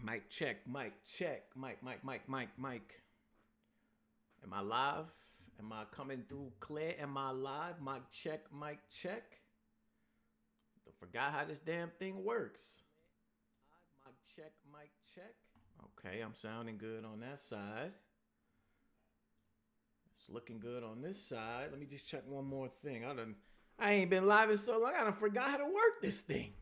Mic check, mic check, mic. Am I live? Am I coming through clear? Am I live? Mic check, mic check. I forgot how this damn thing works. Mic check, mic check. Okay, I'm sounding good on that side. It's looking good on this side. Let me just check one more thing. I ain't been live in so long. I done forgot how to work this thing.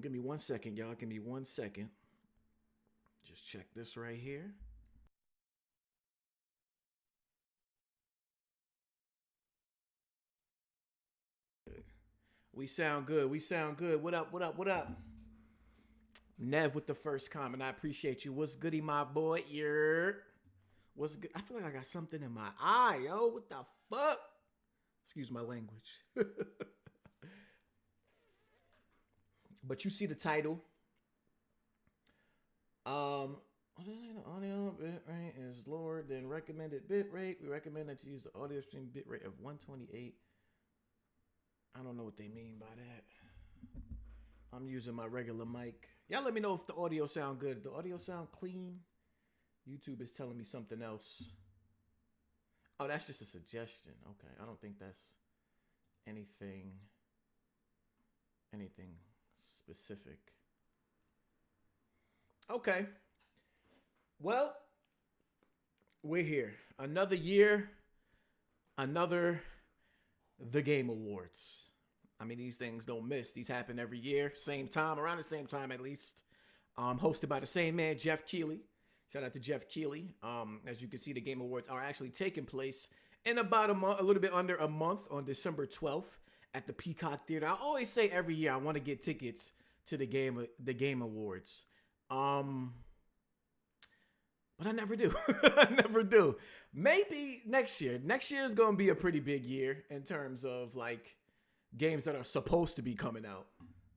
Give me 1 second, y'all. Give me 1 second. Just check this right here. We sound good. We sound good. What up? What up? What up? Nev with the first comment. I appreciate you. What's goody, my boy? What's good? I feel like I got something in my eye, yo. What the fuck? Excuse my language. But you see the title. Audio bitrate is lower than recommended bitrate. We recommend that you use the audio stream bitrate of 128. I don't know what they mean by that. I'm using my regular mic. Y'all let me know if the audio sound good. The audio sound clean? YouTube is telling me something else. Oh, that's just a suggestion. Okay, I don't think that's anything specific. Okay. Well, we're here. Another year, the Game Awards. I mean, these things don't miss. These happen every year, same time, around the same time at least. Hosted by the same man, Jeff Keighley. Shout out to Jeff Keighley. As you can see, the Game Awards are actually taking place in about a month, a little bit under a month, on December 12th at the Peacock Theater. I always say every year I want to get tickets to the Game Awards. But I never do. I never do. Maybe next year. Next year is going to be a pretty big year in terms of like games that are supposed to be coming out.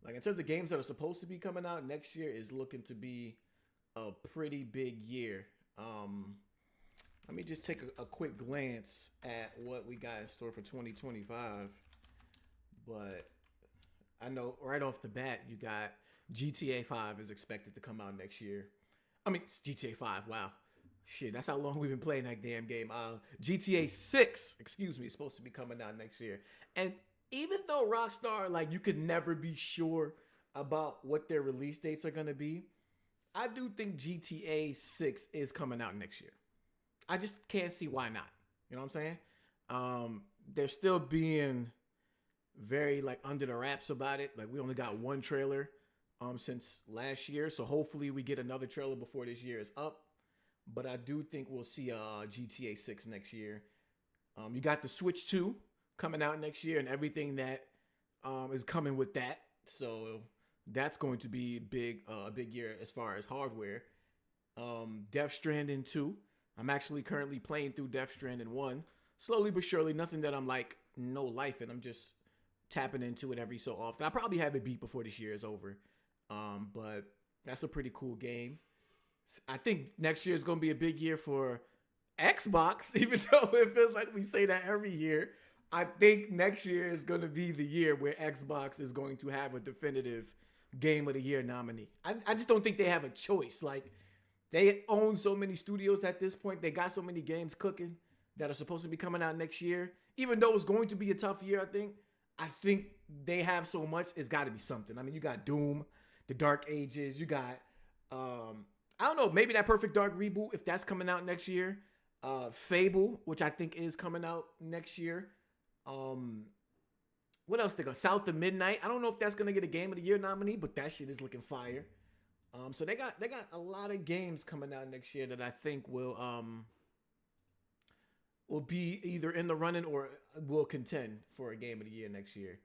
Like in terms of games that are supposed to be coming out, next year is looking to be a pretty big year. Let me just take a quick glance at what we got in store for 2025. But I know right off the bat, you got GTA 5 is expected to come out next year. I mean, it's GTA 5, wow. Shit, that's how long we've been playing that damn game. GTA 6, excuse me, is supposed to be coming out next year. And even though Rockstar, like, you could never be sure about what their release dates are going to be, I do think GTA 6 is coming out next year. I just can't see why not. You know what I'm saying? They're still being very, like, under the wraps about it. Like, we only got one trailer since last year, so hopefully we get another trailer before this year is up. But I do think we'll see GTA 6 next year. You got the Switch 2 coming out next year and everything that is coming with that. So that's going to be a big year as far as hardware. Death Stranding 2. I'm actually currently playing through Death Stranding 1. Slowly but surely, nothing that I'm like no life in. I'm just tapping into it every so often. I'll probably have it beat before this year is over. But that's a pretty cool game. I think next year is going to be a big year for Xbox, even though it feels like we say that every year. I think next year is going to be the year where Xbox is going to have a definitive Game of the Year nominee. I just don't think they have a choice. Like, they own so many studios at this point. They got so many games cooking that are supposed to be coming out next year. Even though it's going to be a tough year, I think they have so much, it's got to be something. I mean, you got Doom, The Dark Ages. You got, I don't know, maybe that Perfect Dark reboot, if that's coming out next year. Fable, which I think is coming out next year. What else they got? South of Midnight. I don't know if that's going to get a Game of the Year nominee, but that shit is looking fire. So they got a lot of games coming out next year that I think will be either in the running or will contend for a Game of the Year next year.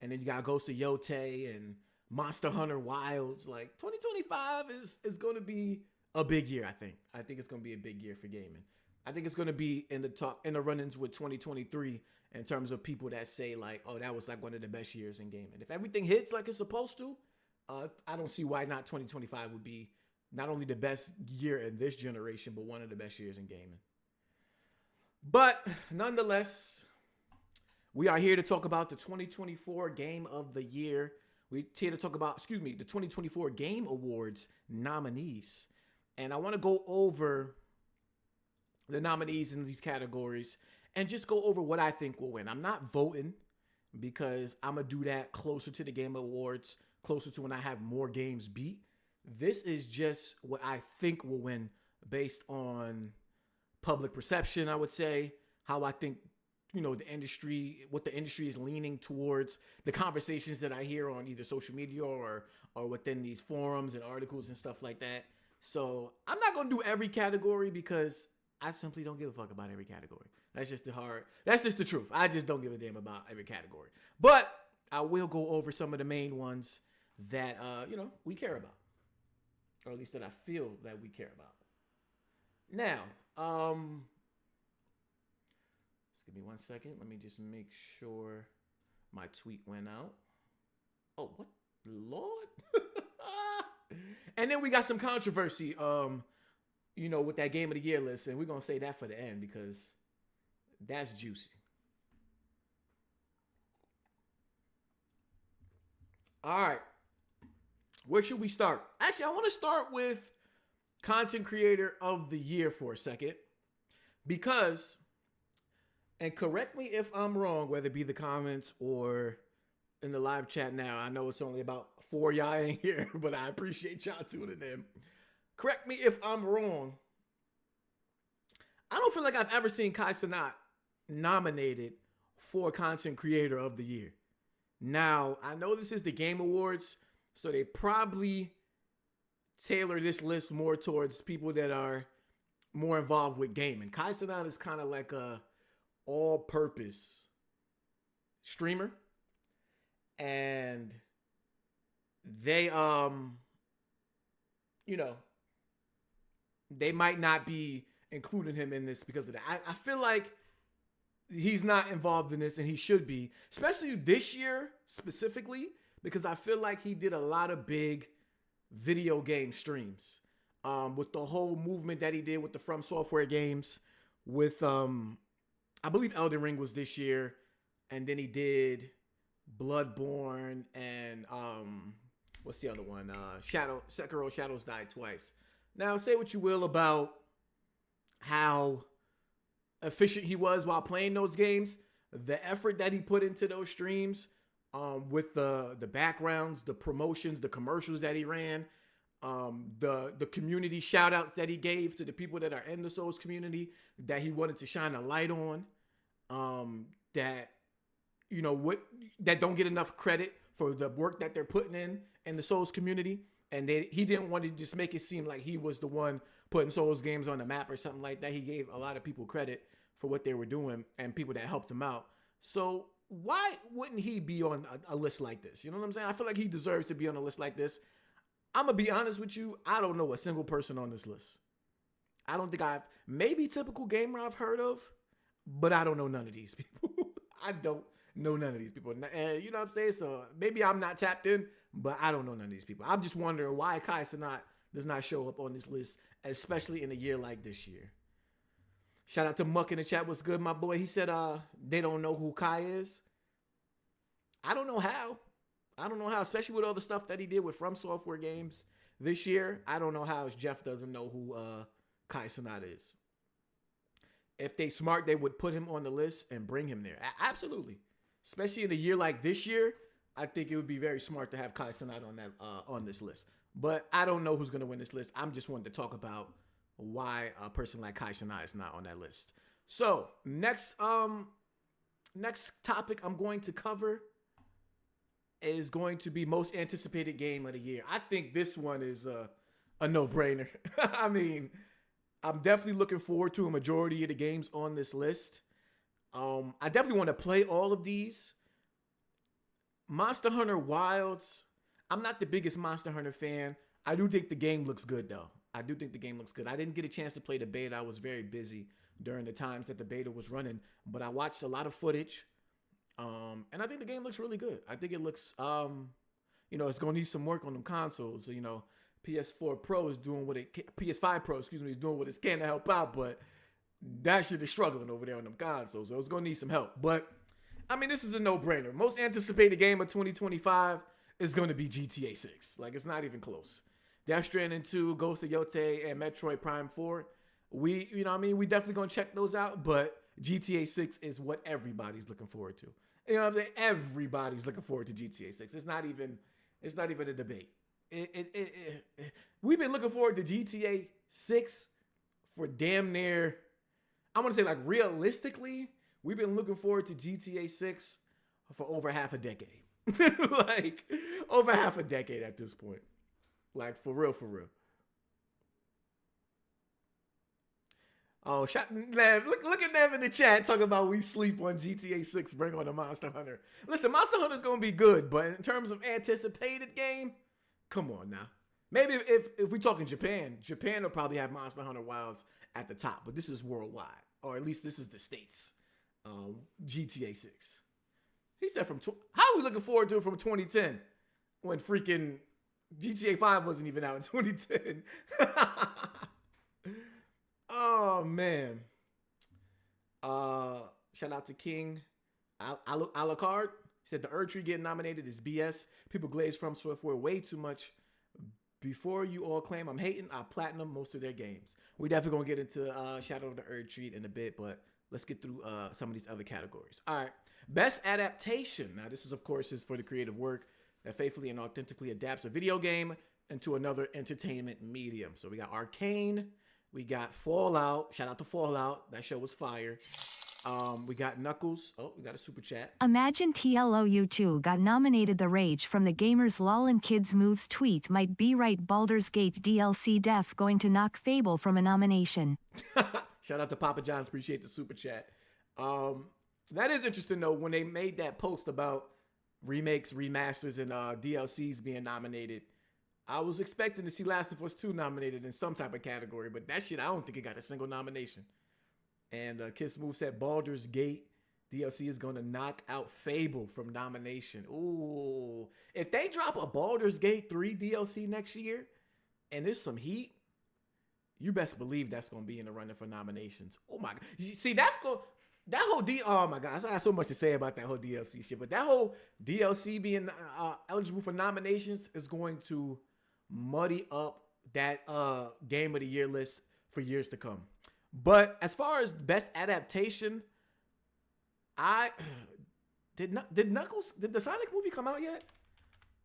And then you got Ghost of Yotei and Monster Hunter Wilds. Like 2025 is going to be a big year, I think. I think it's going to be a big year for gaming. I think it's going to be in the run-ins with 2023 in terms of people that say like, oh, that was like one of the best years in gaming. If everything hits like it's supposed to, I don't see why not 2025 would be not only the best year in this generation, but one of the best years in gaming. But nonetheless, we are here to talk about the 2024 Game of the Year. We're here to talk about, the 2024 Game Awards nominees. And I want to go over the nominees in these categories and just go over what I think will win. I'm not voting because I'm going to do that closer to the Game Awards, closer to when I have more games beat. This is just what I think will win based on public perception, I would say, how I think, the industry, what the industry is leaning towards, the conversations that I hear on either social media or within these forums and articles and stuff like that. So I'm not going to do every category because I simply don't give a fuck about every category. That's just the truth. I just don't give a damn about every category. But I will go over some of the main ones that, we care about. Or at least that I feel that we care about. Now, just give me 1 second. Let me just make sure my tweet went out. Oh, what? Lord. And then we got some controversy, with that Game of the Year list. And we're going to say that for the end because that's juicy. All right. Where should we start? Actually, I want to start with Content Creator of the Year for a second. Because, and correct me if I'm wrong, whether it be the comments or in the live chat now. I know it's only about 4 y'all in here, but I appreciate y'all tuning in. Correct me if I'm wrong. I don't feel like I've ever seen Kai Cenat nominated for Content Creator of the Year. Now, I know this is the Game Awards, so they probably tailor this list more towards people that are more involved with gaming. Kai Cenat is kind of like a all-purpose streamer. And they, they might not be including him in this because of that. I feel like he's not involved in this and he should be, especially this year specifically, because I feel like he did a lot of big video game streams with the whole movement that he did with the From Software games with, I believe Elden Ring was this year. And then he did Bloodborne and, what's the other one? Sekiro Shadows Die Twice. Now, say what you will about how efficient he was while playing those games. The effort that he put into those streams, with the backgrounds, the promotions, the commercials that he ran, the community shout outs that he gave to the people that are in the Souls community that he wanted to shine a light on, that don't get enough credit for the work that they're putting in the Souls community. And he didn't want to just make it seem like he was the one putting Souls games on the map or something like that. He gave a lot of people credit for what they were doing and people that helped him out. So why wouldn't he be on a list like this? You know what I'm saying? I feel like he deserves to be on a list like this. I'm going to be honest with you. I don't know a single person on this list. I don't think maybe typical gamer I've heard of, but I don't know none of these people. I don't know none of these people. And you know what I'm saying? So maybe I'm not tapped in, but I don't know none of these people. I'm just wondering why Kai Cenat does not show up on this list, especially in a year like this year. Shout out to Muck in the chat. What's good, my boy? He said they don't know who Kai is. I don't know how. Especially with all the stuff that he did with From Software games this year. I don't know how Jeff doesn't know who Kai Cenat is. If they smart, they would put him on the list and bring him there. Absolutely. Especially in a year like this year, I think it would be very smart to have Kai Cenat on this list. But I don't know who's going to win this list. I'm just wanting to talk about why a person like Kai Cenat is not on that list. So next topic I'm going to cover is going to be most anticipated game of the year. I think this one is a no-brainer. I mean, I'm definitely looking forward to a majority of the games on this list. I definitely want to play all of these. Monster Hunter Wilds. I'm not the biggest Monster Hunter fan. I do think the game looks good, though. I didn't get a chance to play the beta. I was very busy during the times that the beta was running. But I watched a lot of footage. And I think the game looks really good. I think it looks, it's going to need some work on them consoles. So, PS4 Pro is doing what PS5 Pro, is doing what it can to help out. But that shit is struggling over there on them consoles. So it's going to need some help. But, I mean, this is a no-brainer. Most anticipated game of 2025 is going to be GTA 6. Like, it's not even close. Death Stranding 2, Ghost of Yotei, and Metroid Prime 4. We definitely going to check those out, but GTA 6 is what everybody's looking forward to. You know what I'm saying? Everybody's looking forward to GTA 6. It's not even a debate. We've been looking forward to GTA 6 for damn near, I want to say, like, realistically, we've been looking forward to GTA 6 for over half a decade. Like, over half a decade at this point. Like, for real, for real. Oh, Nev, look at Nev in the chat talking about we sleep on GTA 6, bring on the Monster Hunter. Listen, Monster Hunter's going to be good, but in terms of anticipated game, come on now. Maybe if we talk in Japan will probably have Monster Hunter Wilds at the top, but this is worldwide, or at least this is the States. GTA 6. He said how are we looking forward to it from 2010 when freaking GTA 5 wasn't even out in 2010? Oh, man. Shout out to King Alucard. He said the erdtree getting nominated is BS. People glaze from software way too much. Before you all claim I'm hating, I platinum most of their games. We definitely going to get into Shadow of the Erdtree in a bit, but let's get through some of these other categories. All right. Best adaptation. Now, this is, of course, is for the creative work that faithfully and authentically adapts a video game into another entertainment medium. So we got Arcane. We got Fallout. Shout out to Fallout. That show was fire. We got Knuckles. Oh, we got a super chat. Imagine TLOU2 got nominated. The rage from the gamers lol and kids moves tweet might be right. Baldur's Gate DLC def going to knock Fable from a nomination. Shout out to Papa John's. Appreciate the super chat. That is interesting though. When they made that post about remakes, remasters, and DLCs being nominated, I was expecting to see Last of Us 2 nominated in some type of category, but that shit, I don't think it got a single nomination. And Kiss Move said Baldur's Gate DLC is going to knock out Fable from nomination. Ooh. If they drop a Baldur's Gate 3 DLC next year and there's some heat, you best believe that's going to be in the running for nominations. Oh my God. See, oh my God. I have so much to say about that whole DLC shit, but that whole DLC being eligible for nominations is going to muddy up that Game of the Year list for years to come. But as far as best adaptation, did the Sonic movie come out yet?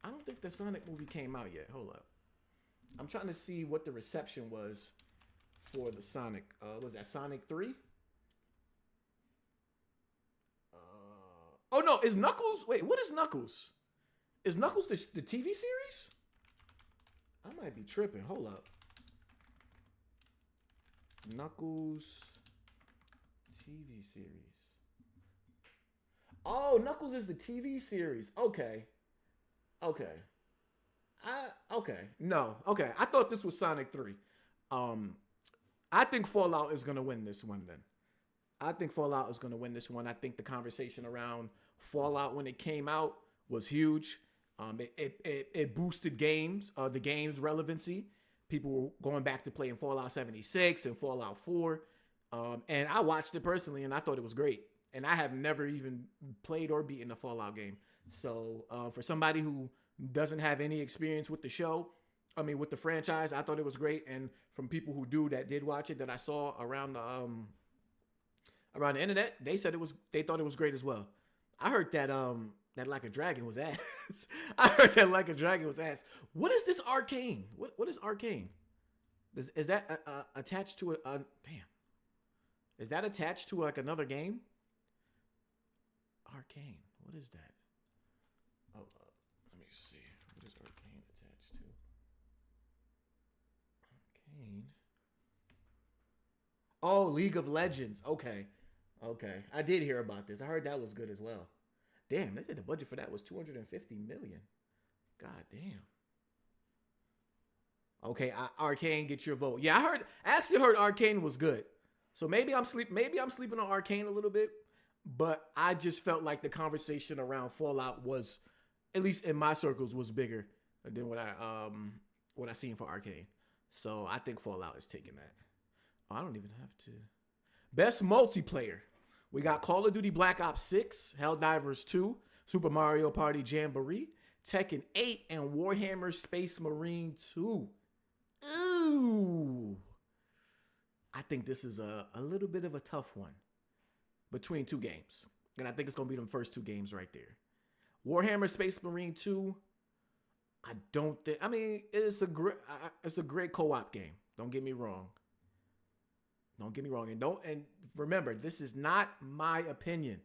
I don't think the Sonic movie came out yet. Hold up. I'm trying to see what the reception was for the Sonic. Was that Sonic 3? Oh no, is Knuckles? Wait, what is Knuckles? Is Knuckles the TV series? I might be tripping. Hold up. Knuckles TV series. Oh, Knuckles is the TV series. Okay. No. Okay. I thought this was Sonic 3. I think Fallout is gonna win this one then. I think Fallout is gonna win this one. I think the conversation around Fallout when it came out was huge. It boosted the game's relevancy. People were going back to playing Fallout 76 and Fallout 4. And I watched it personally and I thought it was great. And I have never even played or beaten a Fallout game. So for somebody who doesn't have any experience with with the franchise, I thought it was great. And from people who did watch it that I saw around the internet, they thought it was great as well. I heard that Like a Dragon was ass. I heard that Like a Dragon was ass. What is this Arcane? What is Arcane? Is that attached to damn? Is that attached to like another game? Arcane. What is that? Oh, let me see. What is Arcane attached to? Arcane. Oh, League of Legends. Okay. I did hear about this. I heard that was good as well. Damn, they said the budget for that was $250 million. God damn. Okay, Arcane, get your vote. Yeah, I actually heard Arcane was good. So maybe I'm sleeping on Arcane a little bit, but I just felt like the conversation around Fallout was, at least in my circles, was bigger than what I seen for Arcane. So I think Fallout is taking that. Oh, I don't even have to. Best multiplayer. We got Call of Duty Black Ops 6, Helldivers 2, Super Mario Party Jamboree, Tekken 8, and Warhammer Space Marine 2. Ooh. I think this is a little bit of a tough one between two games. And I think it's going to be them first two games right there. Warhammer Space Marine 2, I don't think... I mean, it's a great co-op game. Don't get me wrong. And remember, this is not my opinion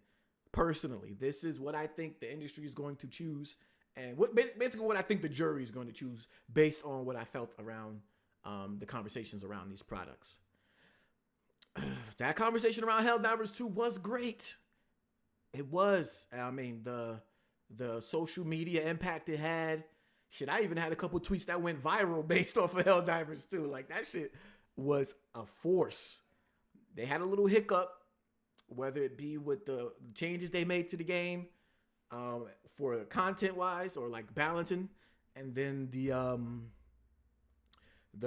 personally. This is what I think the industry is going to choose, and basically what I think the jury is going to choose based on what I felt around the conversations around these products. That conversation around Helldivers 2 was great. It was. I mean, the social media impact it had. Shit, I even had a couple tweets that went viral based off of Helldivers 2. Like, that shit was a force. They had a little hiccup, whether it be with the changes they made to the game for content-wise or like balancing, and then the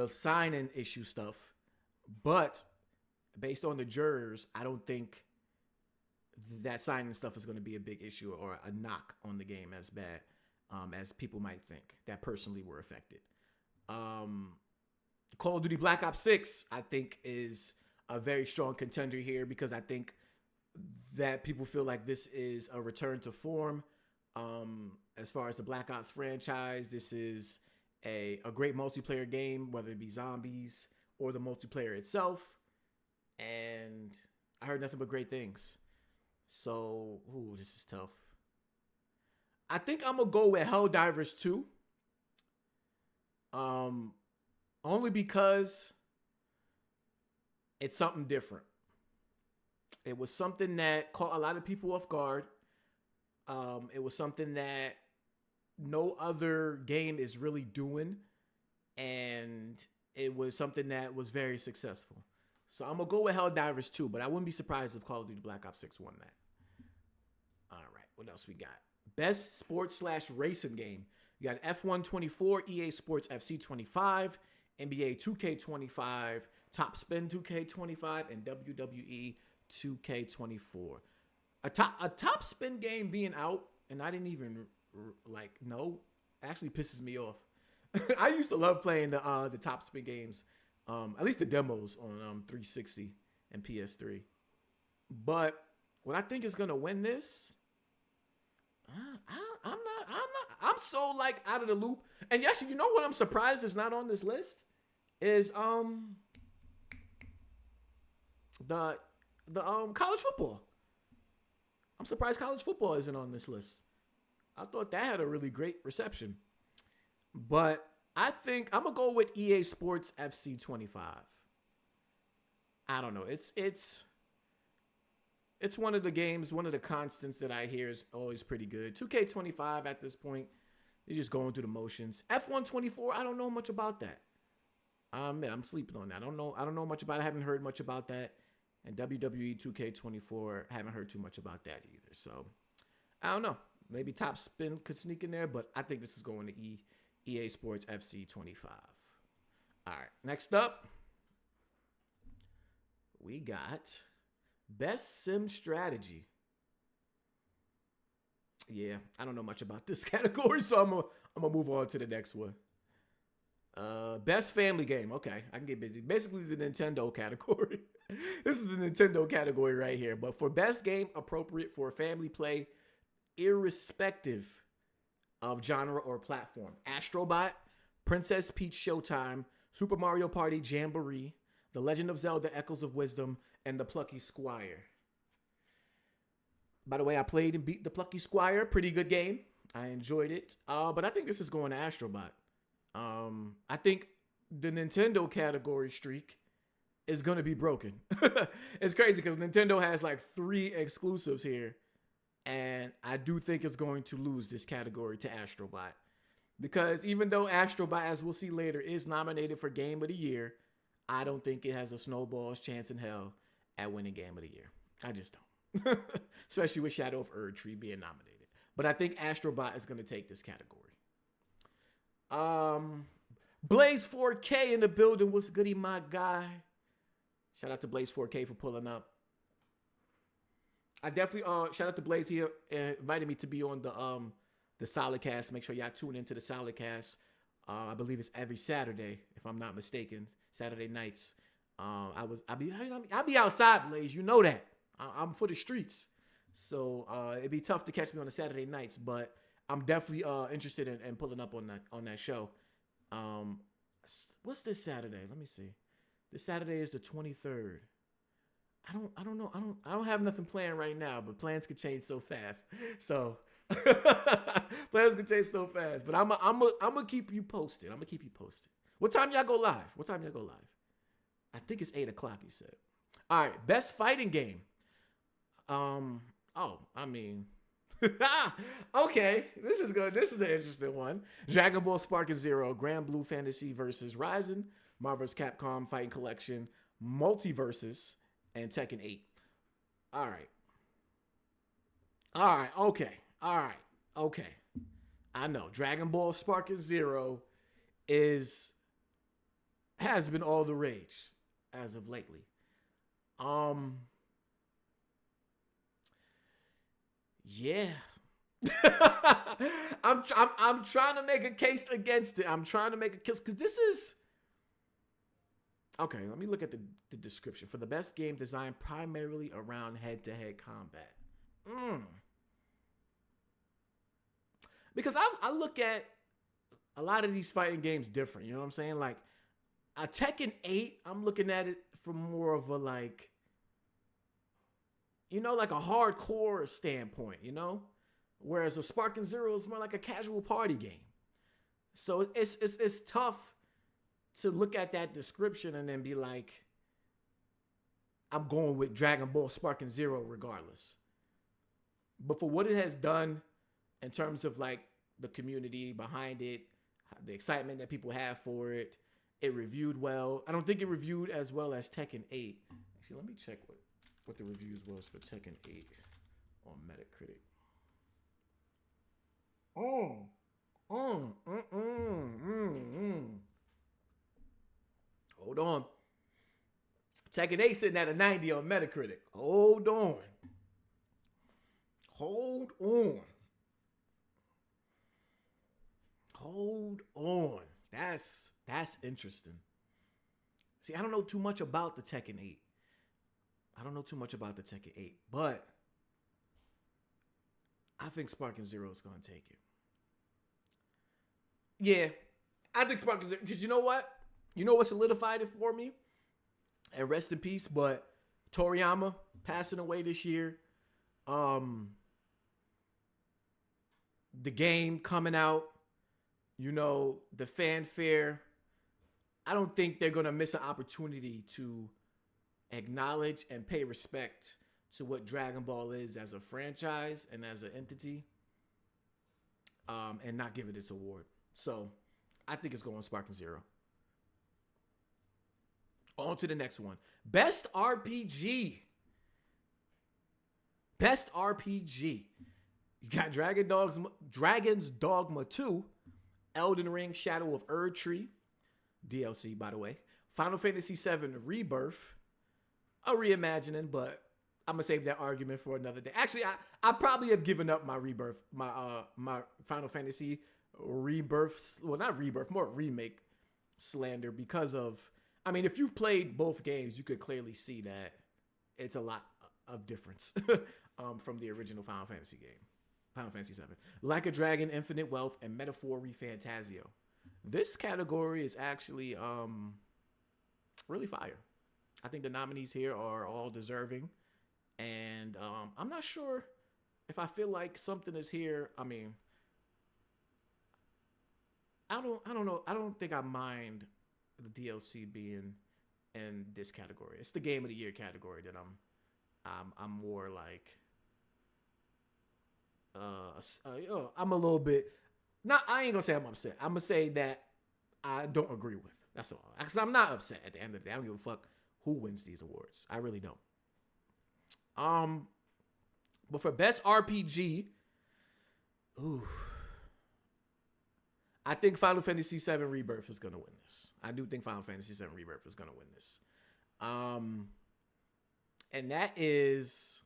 sign-in issue stuff. But based on the jurors, I don't think that sign-in stuff is going to be a big issue or a knock on the game as bad as people might think that personally were affected. Call of Duty Black Ops 6, I think, is a very strong contender here because I think that people feel like this is a return to form. As far as the Black Ops franchise, this is a great multiplayer game, whether it be zombies or the multiplayer itself. And I heard nothing but great things. So, this is tough. I think I'm going to go with Helldivers 2. Only because it's something different. It was something that caught a lot of people off guard. It was something that no other game is really doing. And it was something that was very successful. So I'm going to go with Helldivers 2, but I wouldn't be surprised if Call of Duty Black Ops 6 won that. All right, what else we got? Best sports/racing game. You got F1 24, EA Sports FC 25, NBA 2K25, Top Spin 2K25, and WWE 2K24. A top spin game being out, and I didn't even know, actually pisses me off. I used to love playing the top spin games, at least the demos on 360 and PS3. But what I think is gonna win this, I'm so out of the loop. And actually, you know what I'm surprised is not on this list is the college football. I'm surprised college football isn't on this list. I thought that had a really great reception. But I think I'm gonna go with EA Sports FC 25. I don't know. It's one of the games, one of the constants that I hear is always pretty good. 2K25 at this point is just going through the motions. F1 24, I don't know much about that. I'm sleeping on that. I don't know much about it. I haven't heard much about that. And WWE 2K24, haven't heard too much about that either. So, I don't know. Maybe Top Spin could sneak in there, but I think this is going to EA Sports FC 25. All right, next up, we got Best Sim Strategy. Yeah, I don't know much about this category, so I'm gonna move on to the next one. Best Family Game. Okay, I can get busy. Basically, the Nintendo category. This is the Nintendo category right here. But for best game appropriate for family play, irrespective of genre or platform, Astrobot, Princess Peach Showtime, Super Mario Party Jamboree, The Legend of Zelda Echoes of Wisdom, and The Plucky Squire. By the way, I played and beat The Plucky Squire. Pretty good game. I enjoyed it. But I think this is going to Astrobot. I think the Nintendo category streak is going to be broken. It's crazy because Nintendo has 3 exclusives here. And I do think it's going to lose this category to Astrobot. Because even though Astrobot, as we'll see later, is nominated for Game of the Year, I don't think it has a snowball's chance in hell at winning Game of the Year. I just don't. Especially with Shadow of Erdtree being nominated. But I think Astrobot is going to take this category. Blaze 4K in the building. What's goody, my guy? Shout out to Blaze 4K for pulling up. I definitely shout out to Blaze. He invited me to be on the Solid Cast. Make sure y'all tune into the Solid Cast. I believe it's every Saturday, if I'm not mistaken. Saturday nights. I'll be outside, Blaze. You know that. I'm for the streets. So it'd be tough to catch me on the Saturday nights, but I'm definitely interested in pulling up on that show. What's this Saturday? Let me see. This Saturday is the 23rd. I don't know. I don't have nothing planned right now, but plans could change so fast. So plans could change so fast. But I'm gonna keep you posted. I'm gonna keep you posted. What time y'all go live? I think it's 8:00. He said. All right, best fighting game. Okay, this is good. This is an interesting one. Dragon Ball Spark and Zero, Grand Blue Fantasy versus Ryzen, Marvel's Capcom Fighting Collection, Multiverses, and Tekken 8. All right, okay. I know Dragon Ball Spark and Zero has been all the rage as of lately. Yeah. I'm trying to make a case against it. I'm trying to make a case because this is okay. Let me look at the description for the best game designed primarily around head-to-head combat. Because I look at a lot of these fighting games different. You know what I'm saying? Like a Tekken 8, I'm looking at it from more of a like. Like a hardcore standpoint, whereas a Spark and Zero is more like a casual party game. So it's tough to look at that description and then be like, I'm going with Dragon Ball Spark and Zero regardless. But for what it has done in terms of like the community behind it, the excitement that people have for it, it reviewed well. I don't think it reviewed as well as Tekken 8. Actually, let me check what the reviews was for Tekken 8 on Metacritic. Hold on. Tekken 8 sitting at a 90 on Metacritic. Hold on. That's interesting. See, I don't know too much about the Tekken 8. But I think Spark and Zero is going to take it. Yeah, I think Spark and Zero, because you know what? You know what solidified it for me? And rest in peace, but Toriyama passing away this year. The game coming out, the fanfare. I don't think they're going to miss an opportunity to acknowledge and pay respect to what Dragon Ball is as a franchise and as an entity, and not give it its award. So I think it's going Spark and Zero. On to the next one. Best RPG. You got Dragon's Dogma 2, Elden Ring Shadow of Erdtree, DLC by the way, Final Fantasy VII Rebirth, a reimagining, but I'm gonna save that argument for another day. Actually, I probably have given up my Rebirth, my Final Fantasy Rebirth, well not Rebirth, more remake slander because of, if you've played both games, you could clearly see that it's a lot of difference from the original Final Fantasy game, Final Fantasy VII. Like a Dragon, Infinite Wealth, and Metaphor ReFantazio. This category is actually really fire. I think the nominees here are all deserving, and I'm not sure if I feel like something is here. I don't know. I don't think I mind the DLC being in this category. It's the Game of the Year category that I'm more like. I'm a little bit. I ain't gonna say I'm upset. I'm gonna say that I don't agree with. That's all. Because I'm not upset at the end of the day. I don't give a fuck who wins these awards. I really don't. But for best RPG, I think Final Fantasy VII Rebirth is gonna win this. I do think Final Fantasy VII Rebirth is gonna win this. And that is,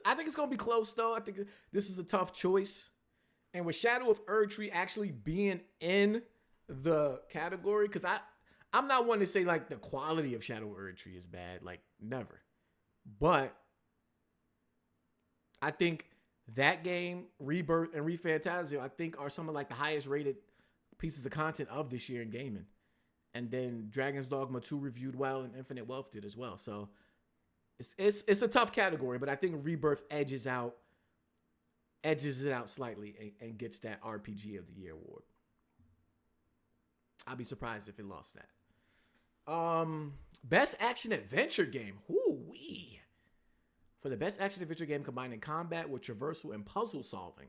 I think it's gonna be close though. I think this is a tough choice. And with Shadow of Erdtree actually being in the category, because I'm not one to say like the quality of Shadow of Erdtree is bad, like never. But I think that game, Rebirth and ReFantazio, I think are some of like the highest rated pieces of content of this year in gaming. And then Dragon's Dogma 2 reviewed well, and Infinite Wealth did as well. So it's a tough category, but I think Rebirth edges it out slightly and gets that RPG of the Year award. I'd be surprised if it lost that. Best action adventure game. Woo-wee. For the best action adventure game combining combat with traversal and puzzle solving.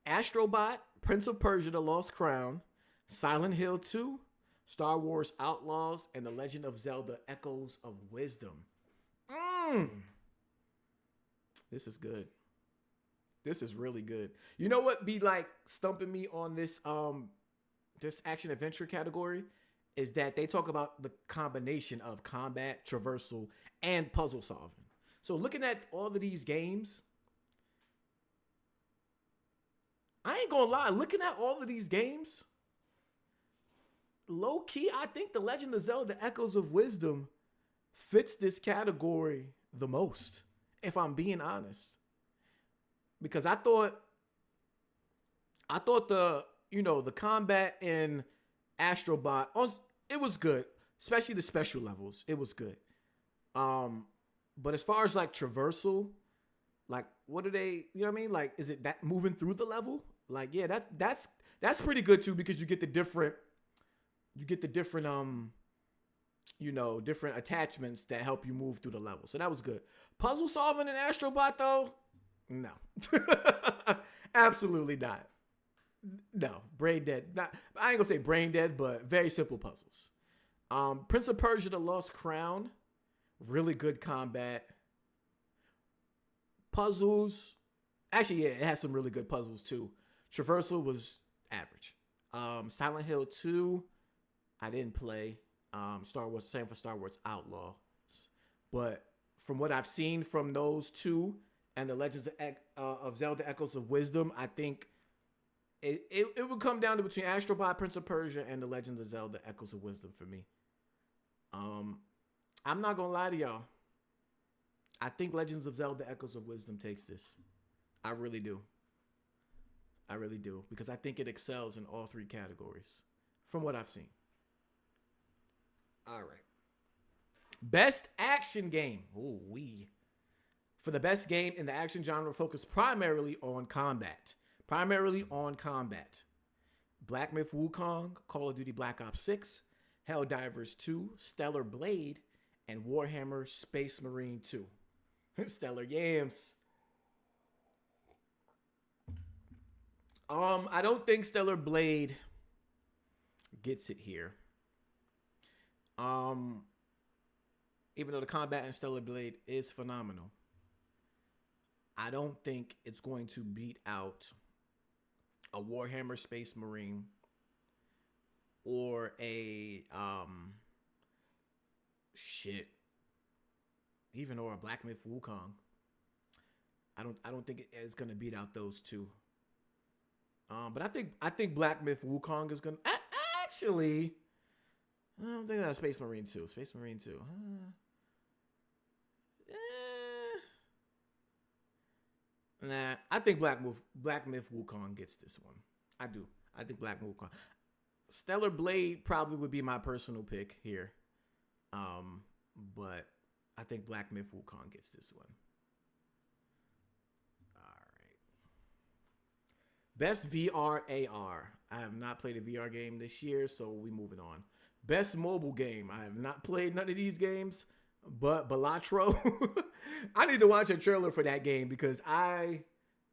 Astrobot, Prince of Persia: The Lost Crown, Silent Hill 2, Star Wars Outlaws, and The Legend of Zelda: Echoes of Wisdom. This is good. This is really good. You know what be like stumping me on this this action adventure category is that they talk about the combination of combat, traversal, and puzzle solving. So looking at all of these games, I ain't gonna lie, looking at all of these games, low key, I think The Legend of Zelda: Echoes of Wisdom fits this category the most, if I'm being honest. Because I thought the combat in Astrobot, it was good, especially the special levels. It was good. But as far as like traversal, like what are they, you know what I mean? Like, is it that moving through the level? Like, yeah, that's pretty good too, because you get the different different attachments that help you move through the level. So that was good. Puzzle solving in Astrobot though, no. Absolutely not. No, brain dead. Not, I ain't gonna say brain dead, but very simple puzzles. Prince of Persia: The Lost Crown, really good combat. Puzzles, actually, yeah, it has some really good puzzles too. Traversal was average. Silent Hill 2, I didn't play. Same for Star Wars Outlaws. But from what I've seen from those two and the Legends of Zelda: Echoes of Wisdom, I think it would come down to between Astrobot, Prince of Persia, and the Legends of Zelda: Echoes of Wisdom for me. I'm not gonna lie to y'all. I think Legends of Zelda: Echoes of Wisdom takes this. I really do. I really do. Because I think it excels in all three categories from what I've seen. All right. Best action game. Ooh, wee. For the best game in the action genre focused primarily on combat. Black Myth Wukong, Call of Duty Black Ops 6, Helldivers 2, Stellar Blade, and Warhammer Space Marine 2. Stellar Yams. I don't think Stellar Blade gets it here. Even though the combat in Stellar Blade is phenomenal, I don't think it's going to beat out a Warhammer Space Marine or a or a Black Myth Wukong. I don't think it's gonna beat out those two. But I think Black Myth Wukong is gonna actually. I don't think that's Space Marine 2. Space Marine 2. Nah, I think Black Myth Wukong gets this one. I do. I think Black Myth Wukong. Stellar Blade probably would be my personal pick here. But I think Black Myth Wukong gets this one. All right. Best VR AR. I have not played a VR game this year, so we moving on. Best mobile game. I have not played none of these games, but Balatro. I need to watch a trailer for that game because I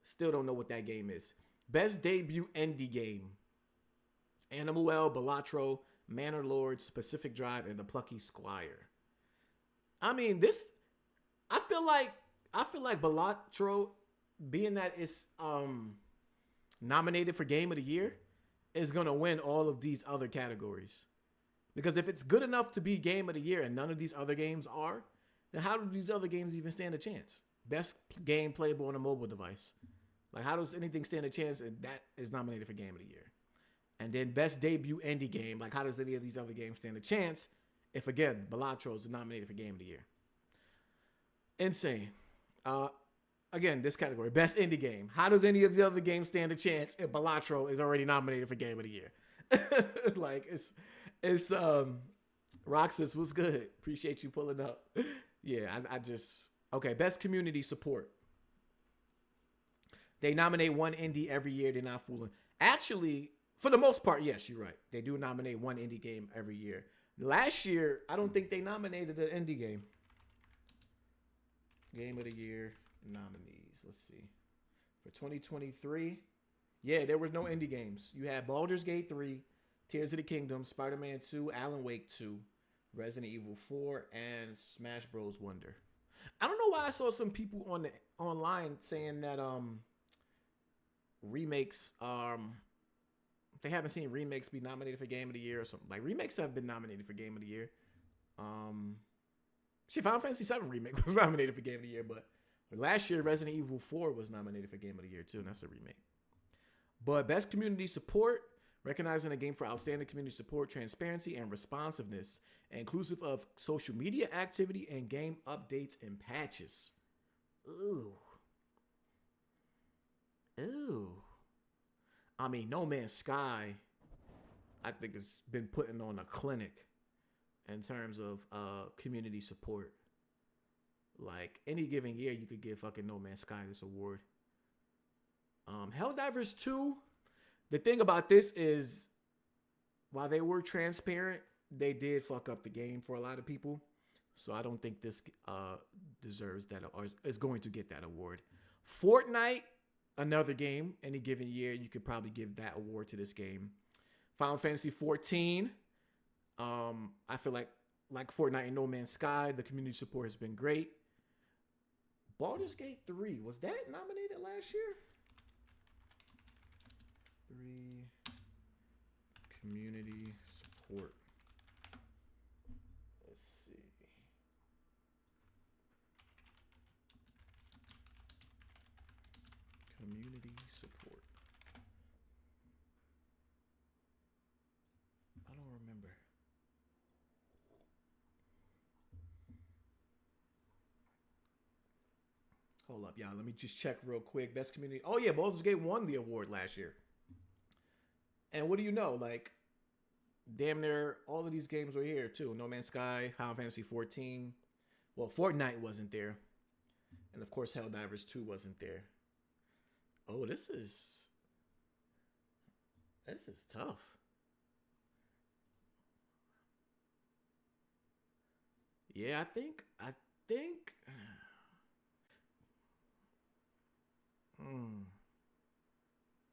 still don't know what that game is. Best debut indie game. Animal, Balatro, Manor Lord, Specific Drive, and The Plucky Squire. I mean, I feel like Balatro, being that it's nominated for Game of the Year, is gonna win all of these other categories. Because if it's good enough to be Game of the Year and none of these other games are, then how do these other games even stand a chance? best game playable on a mobile device. Like, how does anything stand a chance? And that is nominated for Game of the Year. And then best debut indie game. Like, how does any of these other games stand a chance if, again, Balatro is nominated for Game of the Year? Insane. Again, this category, best indie game. How does any of the other games stand a chance if Balatro is already nominated for Game of the Year? Like, it's Roxas, what's good? Appreciate you pulling up. Yeah, I just, okay, best community support. They nominate one indie every year. They're not fooling. Actually, for the most part, yes, you're right. They do nominate one indie game every year. Last year, I don't think they nominated an indie game. Game of the Year nominees. Let's see. For 2023, yeah, there was no indie games. You had Baldur's Gate 3, Tears of the Kingdom, Spider-Man 2, Alan Wake 2, Resident Evil 4, and Smash Bros. Wonder. I don't know why I saw some people online saying that remakes they haven't seen remakes be nominated for Game of the Year or something. Like, remakes have been nominated for Game of the Year. Final Fantasy VII remake was nominated for Game of the Year, but last year Resident Evil 4 was nominated for Game of the Year too, and that's a remake. But best community support, recognizing a game for outstanding community support, transparency, and responsiveness, inclusive of social media activity and game updates and patches. Ooh. I mean, No Man's Sky, I think, has been putting on a clinic in terms of community support. Like, any given year, you could give fucking No Man's Sky this award. Helldivers 2, the thing about this is, while they were transparent, they did fuck up the game for a lot of people. So I don't think this deserves that, or is going to get that award. Fortnite, another game, any given year, you could probably give that award to this game. Final Fantasy 14, I feel like Fortnite and No Man's Sky, the community support has been great. Baldur's Gate 3, was that nominated last year? 3 community support. Let's see. Community support. I don't remember. Hold up, y'all. Let me just check real quick. Best community. Oh, yeah. Baldur's Gate won the award last year. And what do you know? Like, damn near all of these games were here, too. No Man's Sky, Final Fantasy 14. Well, Fortnite wasn't there. And, of course, Helldivers 2 wasn't there. Oh, this is tough. Yeah, I think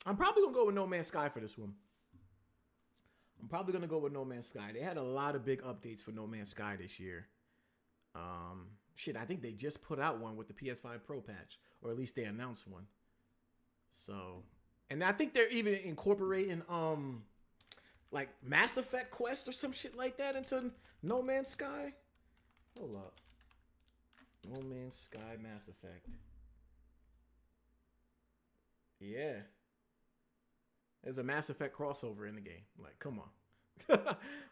I'm probably going to go with No Man's Sky for this one. They had a lot of big updates for No Man's Sky this year. I think they just put out one with the PS5 Pro patch, or at least they announced one. So, and I think they're even incorporating like Mass Effect Quest or some shit like that into No Man's Sky. Hold up. No Man's Sky Mass Effect. Yeah. There's a Mass Effect crossover in the game. Like, come on.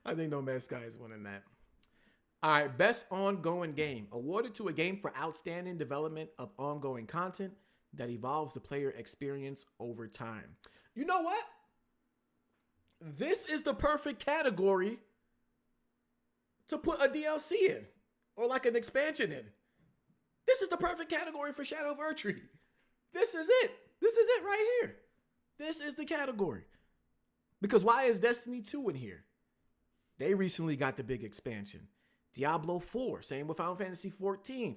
I think No Man's Sky is winning that. All right, best ongoing game. Awarded to a game for outstanding development of ongoing content that evolves the player experience over time. You know what? This is the perfect category to put a DLC in, or like an expansion in. This is the perfect category for Shadow of Erdtree. This is it. This is it right here. This is the category. Because why is Destiny 2 in here? They recently got the big expansion. Diablo 4, same with Final Fantasy 14.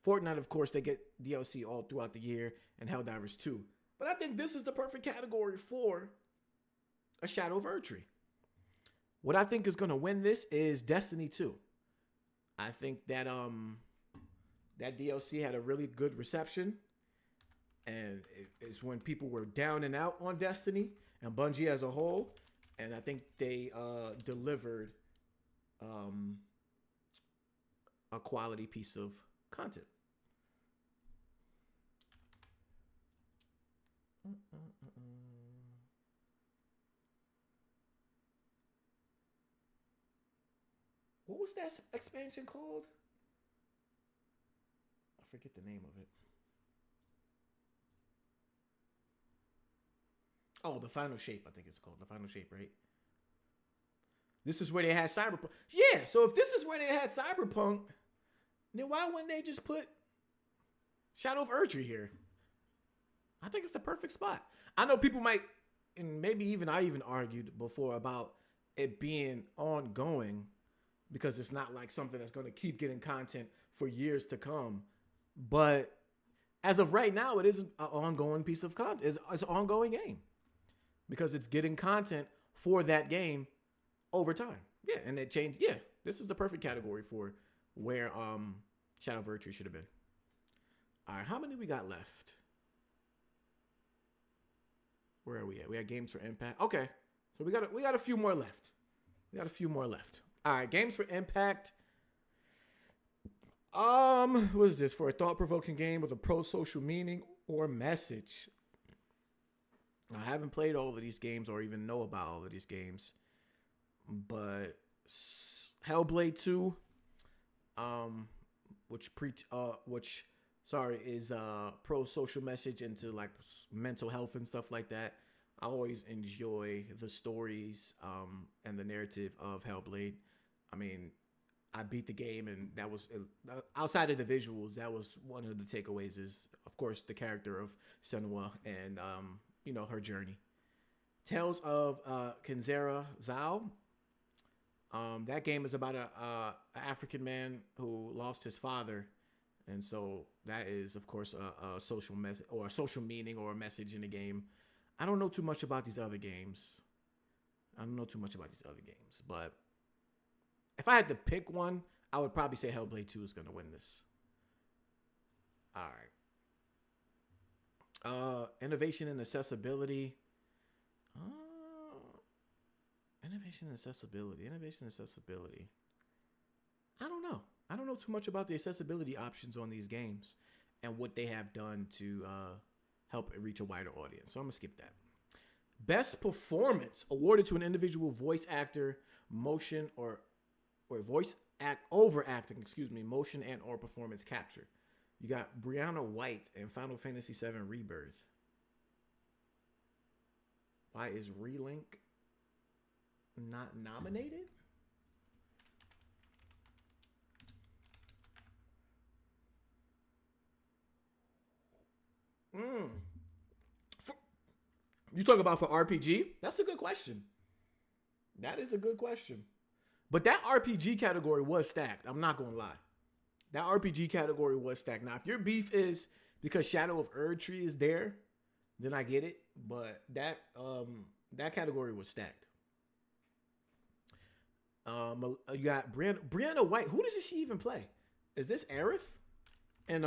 Fortnite, of course, they get DLC all throughout the year, and Helldivers 2. But I think this is the perfect category for a Shadow of Erdtree. What I think is going to win this is Destiny 2. I think that that DLC had a really good reception, and it's when people were down and out on Destiny and Bungie as a whole, and I think they delivered a quality piece of content. What was that expansion called? I forget the name of it. Oh, the Final Shape, I think it's called. The Final Shape, right? This is where they had Cyberpunk. Yeah, so if this is where they had Cyberpunk, then why wouldn't they just put Shadow of Erdtree here? I think it's the perfect spot. I know people might, and maybe even I even argued before about it being ongoing because it's not like something that's going to keep getting content for years to come. But as of right now, it is an ongoing piece of content. It's an ongoing game because it's getting content for that game over time. Yeah, and it changed. Yeah, this is the perfect category for where Shadow of Erdtree should have been. All right, how many we got left? Where are we at? We got games for impact. Okay, so we got a few more left. All right, games for impact. What is this? For a thought-provoking game with a pro-social meaning or message. I haven't played all of these games or even know about all of these games, but Hellblade 2, which is pro-social message into like mental health and stuff like that. I always enjoy the stories and the narrative of Hellblade. I mean, I beat the game, and that was outside of the visuals. That was one of the takeaways. Is of course the character of Senua and her journey. Tales of Kenzera Zao. That game is about a African man who lost his father, and so that is of course a social message or a social meaning or a message in the game. I don't know too much about these other games. But if I had to pick one, I would probably say Hellblade 2 is going to win this. All right. Innovation and accessibility. Innovation and accessibility. I don't know. I don't know too much about the accessibility options on these games and what they have done to help reach a wider audience. So I'm going to skip that. Best performance awarded to an individual voice actor, motion or voice act overacting, motion and or performance capture. You got Brianna White in Final Fantasy VII Rebirth. Why is Relink not nominated? You talk about for RPG? That's a good question. That is a good question. But that RPG category was stacked. I'm not going to lie. That RPG category was stacked. Now, if your beef is because Shadow of Erdtree is there, then I get it. But that category was stacked. You got Brianna White. Who does she even play? Is this Aerith in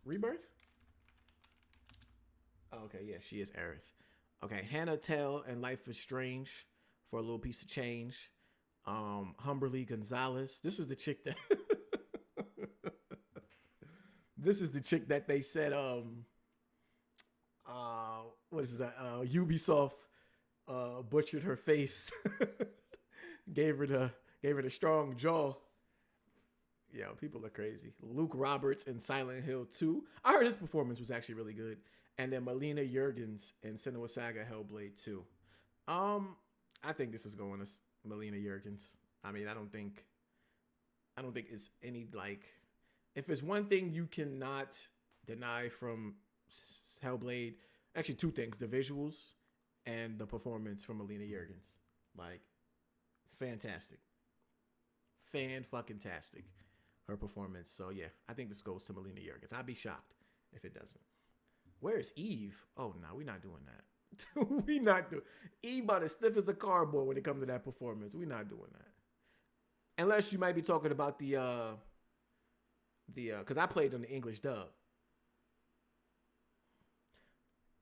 Rebirth? Oh, okay, yeah, she is Aerith. Okay, Hannah Tell and Life is Strange for a little piece of change. Humberly Gonzalez. This is the chick that they said what is that? Ubisoft butchered her face. gave her the strong jaw. Yeah, people are crazy. Luke Roberts in Silent Hill 2. I heard his performance was actually really good. And then Melina Jurgens in Senua Saga Hellblade 2. I think this is going to Melina Jurgens. I mean, I don't think it's any like, if it's one thing you cannot deny from Hellblade, actually two things: the visuals and the performance from Melina Jurgens. Like, fantastic, fan-fucking-tastic, her performance. So yeah, I think this goes to Melina Jurgens. I'd be shocked if it doesn't. Where is Eve? Oh no, we're not doing that. We not doing Eve about as stiff as a cardboard when it comes to that performance. We're not doing that. Unless you might be talking about the because I played on the English dub.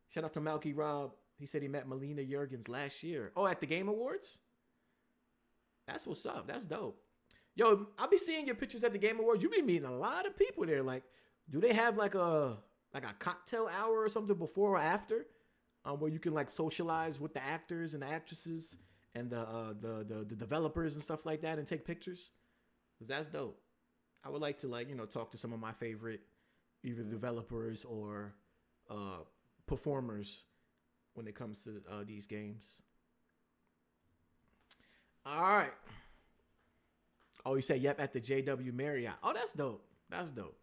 Shout out to Malky Rob. He said he met Melina Jurgens last year. Oh, at the Game Awards? That's what's up. That's dope. Yo, I'll be seeing your pictures at the Game Awards. You be meeting a lot of people there. Like, do they have like a cocktail hour or something before or after? where you can like socialize with the actors and the actresses and the developers and stuff like that and take pictures. 'Cause that's dope. I would like to like talk to some of my favorite either developers or performers when it comes to these games. All right. Oh, you said yep at the JW Marriott. Oh, that's dope. That's dope.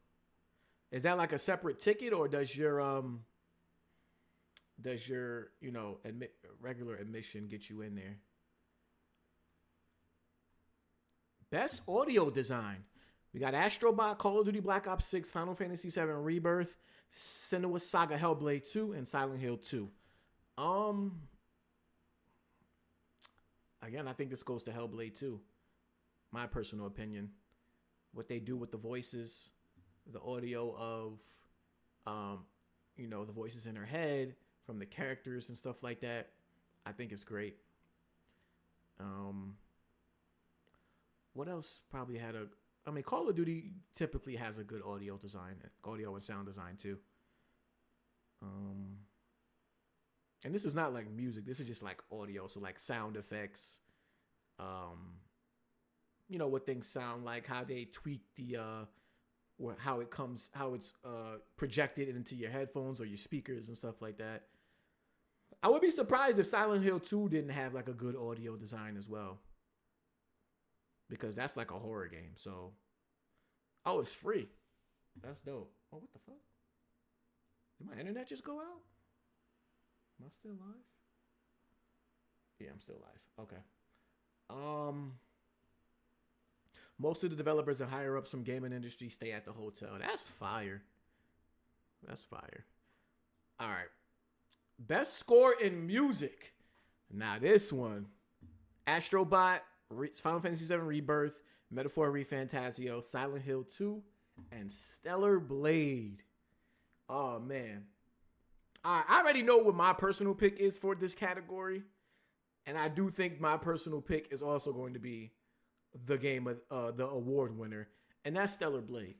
Is that like a separate ticket, or does your regular admission get you in there? Best audio design. We got Astrobot, Call of Duty Black Ops 6, Final Fantasy 7 Rebirth, Senua's Saga Hellblade 2, and Silent Hill 2. Again, I think this goes to Hellblade 2. My personal opinion. What they do with the voices, the audio of, the voices in her head from the characters and stuff like that. I think it's great. What else probably had Call of Duty typically has a good audio design, audio and sound design too. And this is not like music. This is just like audio. So like sound effects, what things sound like, how they tweak the, how it's projected into your headphones or your speakers and stuff like that. I would be surprised if Silent Hill 2 didn't have like a good audio design as well. Because that's like a horror game. So, it's free. That's dope. Oh, what the fuck? Did my internet just go out? Am I still live? Yeah, I'm still live. Okay. Most of the developers and higher ups from gaming industry stay at the hotel. That's fire. That's fire. All right. Best score in music. Now this one. Astrobot, Final Fantasy 7 Rebirth, Metaphor ReFantazio, Silent Hill 2, and Stellar Blade. Oh, man. I already know what my personal pick is for this category. And I do think my personal pick is also going to be the game of the award winner. And that's Stellar Blade.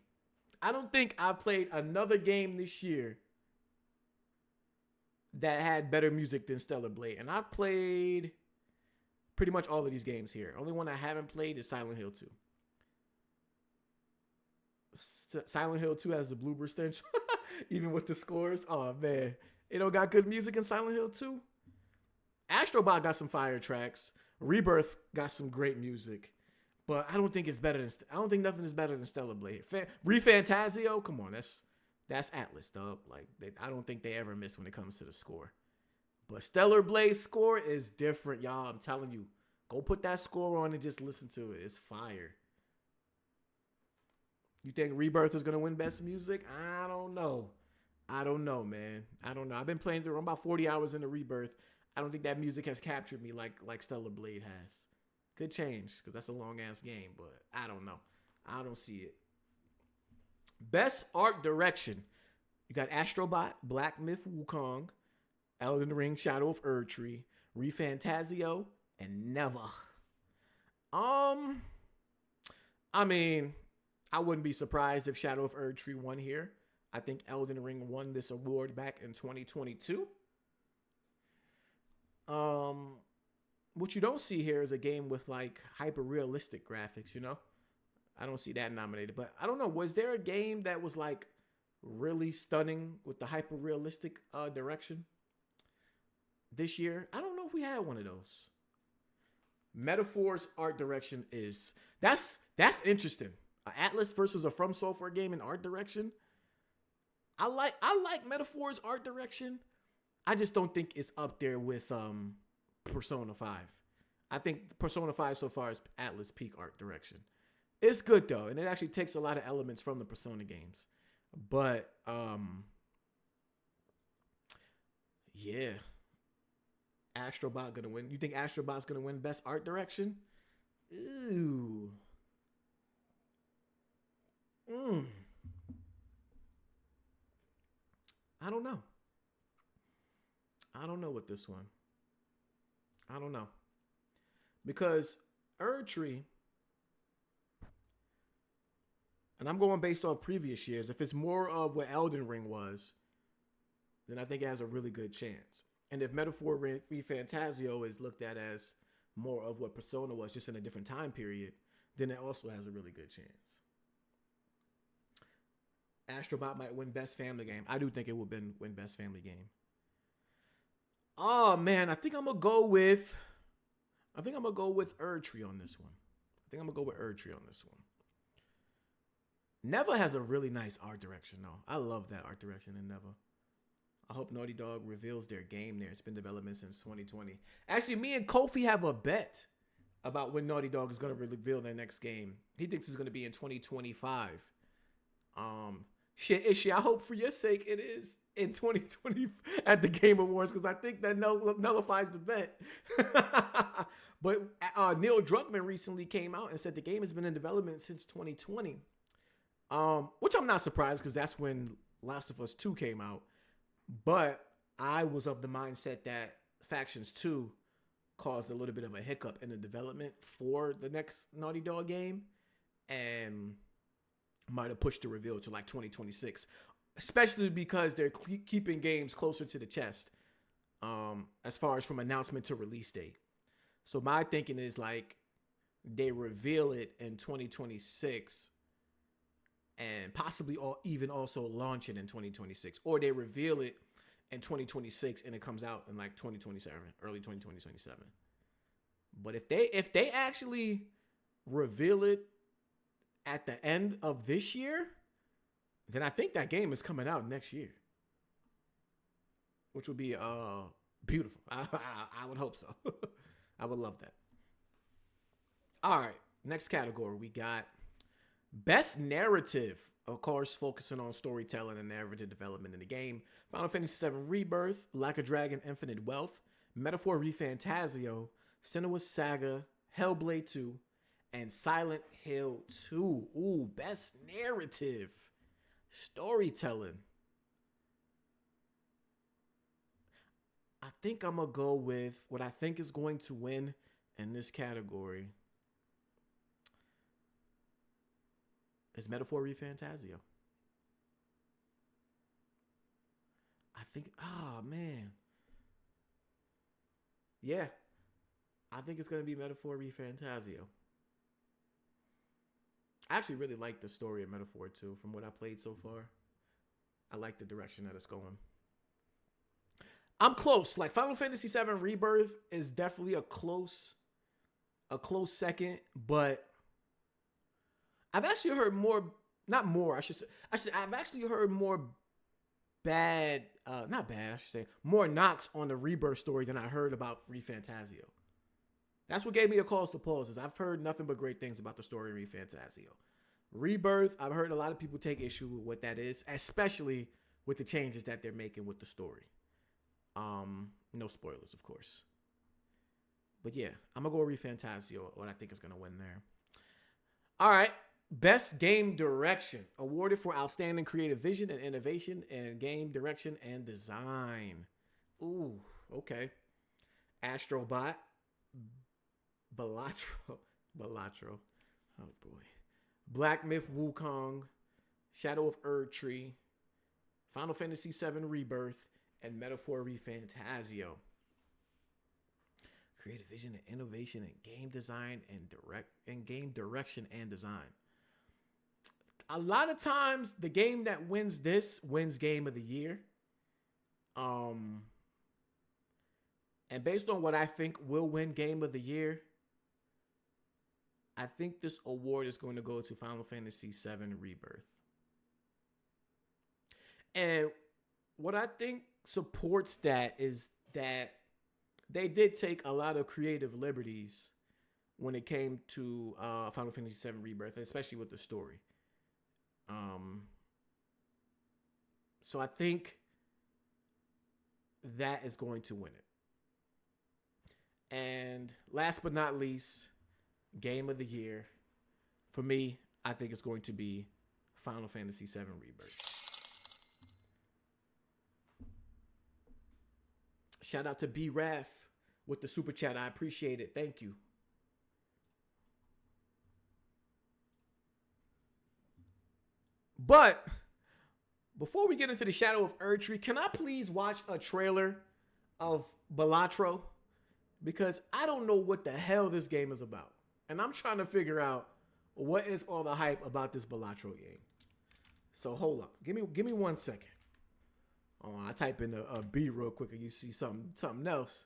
I don't think I played another game this year that had better music than Stellar Blade. And I've played pretty much all of these games here. Only one I haven't played is Silent Hill 2. Silent Hill 2 has the blooper stench. Even with the scores. Oh, man. It don't got good music in Silent Hill 2. Astrobot got some fire tracks. Rebirth got some great music. But I don't think it's better than... I don't think nothing is better than Stellar Blade. ReFantazio, come on. That's Atlas, dog. Like, I don't think they ever miss when it comes to the score. But Stellar Blade's score is different, y'all. I'm telling you. Go put that score on and just listen to it. It's fire. You think Rebirth is going to win Best Music? I don't know. I don't know, man. I don't know. I've been playing through. I'm about 40 hours into Rebirth. I don't think that music has captured me like Stellar Blade has. Could change because that's a long-ass game, but I don't know. I don't see it. Best Art Direction. You got Astrobot, Black Myth Wukong, Elden Ring, Shadow of Erdtree, ReFantazio, and Never. I mean, I wouldn't be surprised if Shadow of Erdtree won here. I think Elden Ring won this award back in 2022. What you don't see here is a game with like hyper realistic graphics, I don't see that nominated, but I don't know. Was there a game that was like really stunning with the hyper realistic direction this year? I don't know if we had one of those. Metaphor's art direction that's interesting. Atlas versus a From Software game in art direction. I like Metaphor's art direction. I just don't think it's up there with Persona 5. I think Persona 5 so far is Atlas peak art direction. It's good though, and it actually takes a lot of elements from the Persona games. But yeah. Astrobot gonna win. You think Astrobot's gonna win Best Art Direction? Ooh. I don't know. I don't know with this one. I don't know. Because Erdtree, and I'm going based off previous years, if it's more of what Elden Ring was, then I think it has a really good chance. And if Metaphor ReFantazio is looked at as more of what Persona was, just in a different time period, then it also has a really good chance. Astrobot might win Best Family Game. I do think it would win Best Family Game. Oh man, I think I'm gonna go with erdtree on this one. Never has a really nice art direction though. I love that art direction in Never. I hope Naughty Dog reveals their game there. It's been development since 2020. Actually, me and Kofi have a bet about when Naughty Dog is going to reveal their next game. He thinks it's going to be in 2025. Shit, Ishi, I hope for your sake it is in 2020 at the Game Awards, because I think that nullifies the bet. But Neil Druckmann recently came out and said the game has been in development since 2020. Which I'm not surprised, because that's when Last of Us 2 came out. But I was of the mindset that Factions 2 caused a little bit of a hiccup in the development for the next Naughty Dog game, and might have pushed the reveal to like 2026, especially because they're keeping games closer to the chest as far as from announcement to release date. So my thinking is like they reveal it in 2026 and possibly even also launch it in 2026, or they reveal it in 2026 and it comes out in like 2027, early 2027. But if they actually reveal it at the end of this year, then I think that game is coming out next year, which would be beautiful. I would hope so. I would love that. All right, next category we got Best Narrative, of course, focusing on storytelling and narrative development in the game. Final Fantasy VII Rebirth, Like a Dragon Infinite Wealth, Metaphor ReFantazio, Senua's Saga, Hellblade 2, and Silent Hill 2. Ooh, Best Narrative. Storytelling. I think I'm going to go with what I think is going to win in this category. Is Metaphor ReFantazio. I think, man. Yeah. I think it's going to be Metaphor ReFantazio. I actually really like the story of Metaphor too, from what I played so far. I like the direction that it's going. I'm close. Like Final Fantasy VII Rebirth is definitely a close second, but I've actually heard more, not more, I should say, I've actually heard more more knocks on the Rebirth story than I heard about ReFantazio. That's what gave me a cause to pause, is I've heard nothing but great things about the story of ReFantazio. Rebirth, I've heard a lot of people take issue with what that is, especially with the changes that they're making with the story. No spoilers, of course. But yeah, I'm going to go ReFantazio, what I think is going to win there. All right. Best Game Direction, awarded for outstanding creative vision and innovation in game direction and design. Ooh, okay. Astrobot, Balatro. Oh boy. Black Myth Wukong, Shadow of Erdtree, Final Fantasy VII Rebirth, and Metaphor ReFantazio. Creative vision and innovation in game design and game direction and design. A lot of times, the game that wins this wins Game of the Year. And based on what I think will win Game of the Year, I think this award is going to go to Final Fantasy VII Rebirth. And what I think supports that is that they did take a lot of creative liberties when it came to Final Fantasy VII Rebirth, especially with the story. So I think that is going to win it. And last but not least, Game of the Year. For me, I think it's going to be Final Fantasy VII Rebirth. Shout out to B Raf with the super chat. I appreciate it. Thank you. But before we get into the Shadow of Erdtree, can I please watch a trailer of Balatro because I don't know what the hell this game is about. And I'm trying to figure out what is all the hype about this Balatro game. So hold up. Give me 1 second. Oh, I type in a B real quick and you see something else.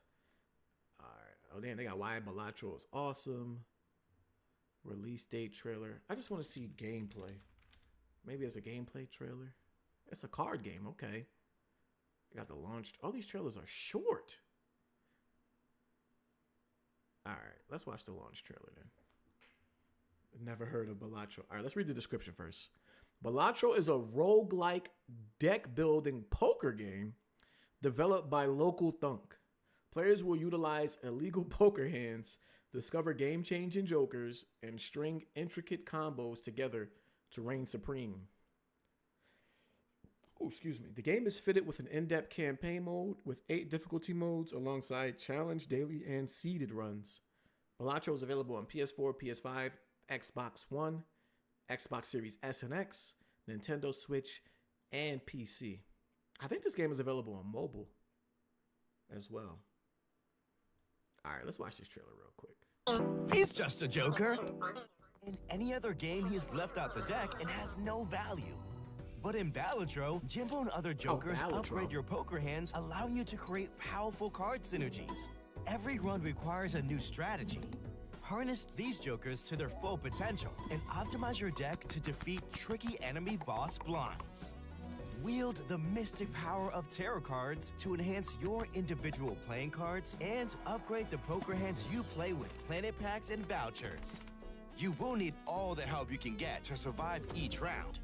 All right. Oh, damn, they got why Balatro is awesome. Release date trailer. I just want to see gameplay. Maybe it's a gameplay trailer. It's a card game. Okay. I got the launch. All these trailers are short. All right. Let's watch the launch trailer then. Never heard of Balatro. All right. Let's read the description first. Balatro is a roguelike deck building poker game developed by Local Thunk. Players will utilize illegal poker hands, discover game-changing jokers, and string intricate combos together to reign supreme. Oh, excuse me. The game is fitted with an in-depth campaign mode with 8 difficulty modes alongside challenge, daily, and seeded runs. Balatro is available on PS4, PS5, Xbox One, Xbox Series S and X, Nintendo Switch, and PC. I think this game is available on mobile as well. All right, let's watch this trailer real quick. He's just a joker. In any other game, he's left out the deck and has no value. But in Balatro, Jimbo and other jokers upgrade your poker hands, allowing you to create powerful card synergies. Every run requires a new strategy. Harness these jokers to their full potential and optimize your deck to defeat tricky enemy boss blinds. Wield the mystic power of tarot cards to enhance your individual playing cards and upgrade the poker hands you play with planet packs and vouchers. You will need all the help you can get to survive each round.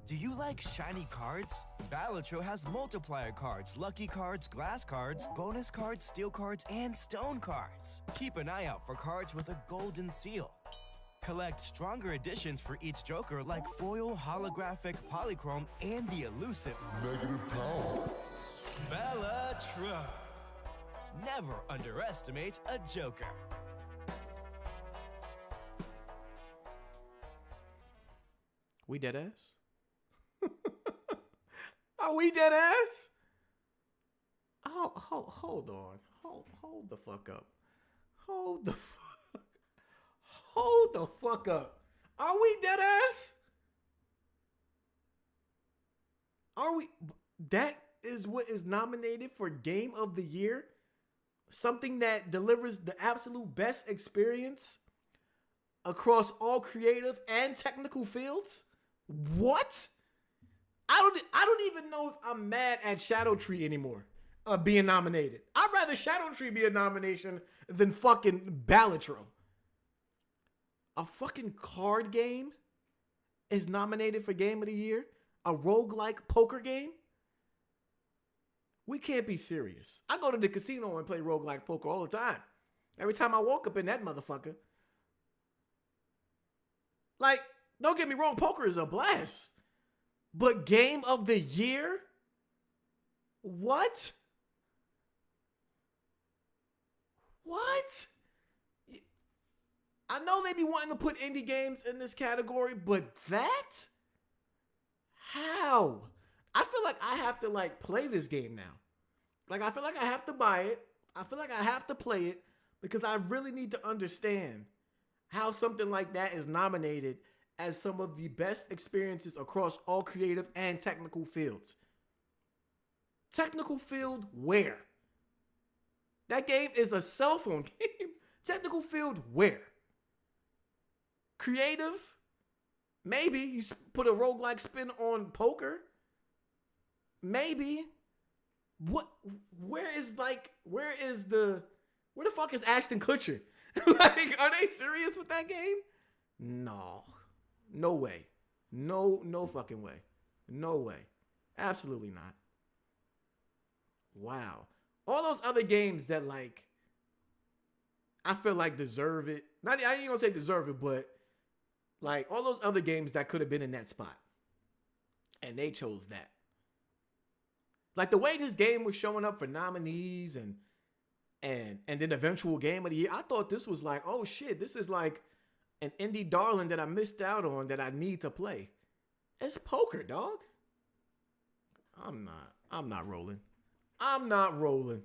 Do you like shiny cards? Balatro has multiplier cards, lucky cards, glass cards, bonus cards, steel cards, and stone cards. Keep an eye out for cards with a golden seal. Collect stronger editions for each joker like foil, holographic, polychrome, and the elusive negative power. Balatro. Never underestimate a joker. We dead ass? Are we dead ass? Oh, hold on. Hold the fuck up. Hold the fuck up. Are we dead ass? Are we? That is what is nominated for Game of the Year? Something that delivers the absolute best experience across all creative and technical fields? What? I don't even know if I'm mad at Shadow Tree anymore being nominated. I'd rather Shadow Tree be a nomination than fucking Balatro. A fucking card game is nominated for Game of the Year? A roguelike poker game? We can't be serious. I go to the casino and play roguelike poker all the time. Every time I walk up in that motherfucker. Like, don't get me wrong, poker is a blast. But Game of the Year? What? What? I know they be wanting to put indie games in this category, but that? How? I feel like I have to like play this game now. Like I feel like I have to buy it. I feel like I have to play it because I really need to understand how something like that is nominated as some of the best experiences across all creative and technical fields. Technical field where? That game is a cell phone game. Technical field where? Creative? Maybe you put a roguelike spin on poker. Maybe. What? Where the fuck is Ashton Kutcher? Like, are they serious with that game? No. No way. No fucking way. No way. Absolutely not. Wow. All those other games that like I feel like deserve it. Not I ain't gonna say deserve it, but like all those other games that could have been in that spot. And they chose that. Like the way this game was showing up for nominees and then eventual Game of the Year, I thought this was like, oh shit, this is like an indie darling that I missed out on that I need to play. It's poker, dog. I'm not rolling. I'm not rolling.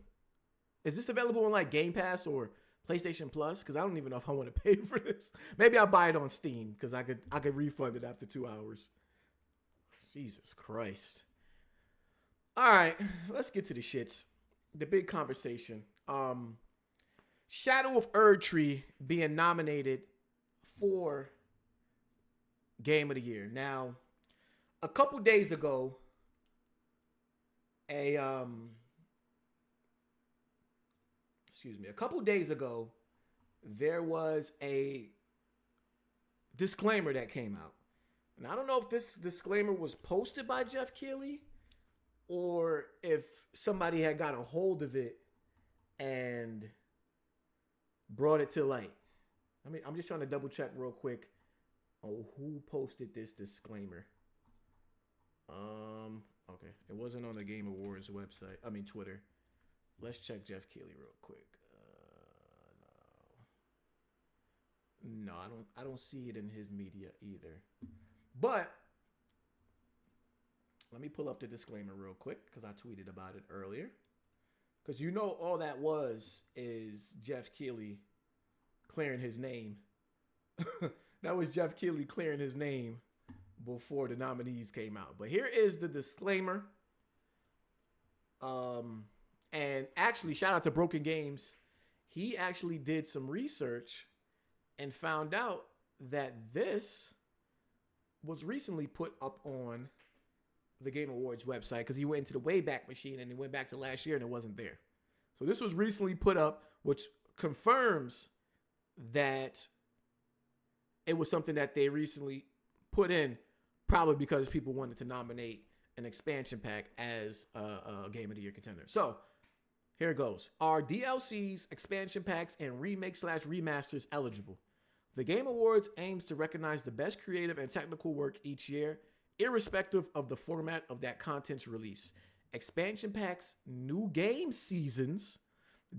Is this available on like Game Pass or PlayStation Plus? Because I don't even know if I want to pay for this. Maybe I'll buy it on Steam because I could refund it after 2 hours. Jesus Christ. All right, let's get to the shits. The big conversation. Shadow of Erdtree being nominated for Game of the Year. Now, a couple days ago, a couple days ago, there was a disclaimer that came out. And I don't know if this disclaimer was posted by Jeff Keighley or if somebody had got a hold of it and brought it to light. I mean, I'm just trying to double check real quick on who posted this disclaimer. Okay. It wasn't on the Game Awards website. I mean, Twitter. Let's check Jeff Keighley real quick. No, I don't see it in his media either. But let me pull up the disclaimer real quick because I tweeted about it earlier. Because you know all that is Jeff Keighley clearing his name. That was Jeff Keighley clearing his name before the nominees came out. But here is the disclaimer. And actually, shout out to Broken Games. He actually did some research and found out that this was recently put up on the Game Awards website because he went into the Wayback Machine and he went back to last year and it wasn't there. So this was recently put up, which confirms that it was something that they recently put in, probably because people wanted to nominate an expansion pack as a Game of the Year contender. So here it goes. Are DLCs, expansion packs, and remakes/remasters eligible? The Game Awards aims to recognize the best creative and technical work each year, irrespective of the format of that content's release. Expansion packs, new game seasons,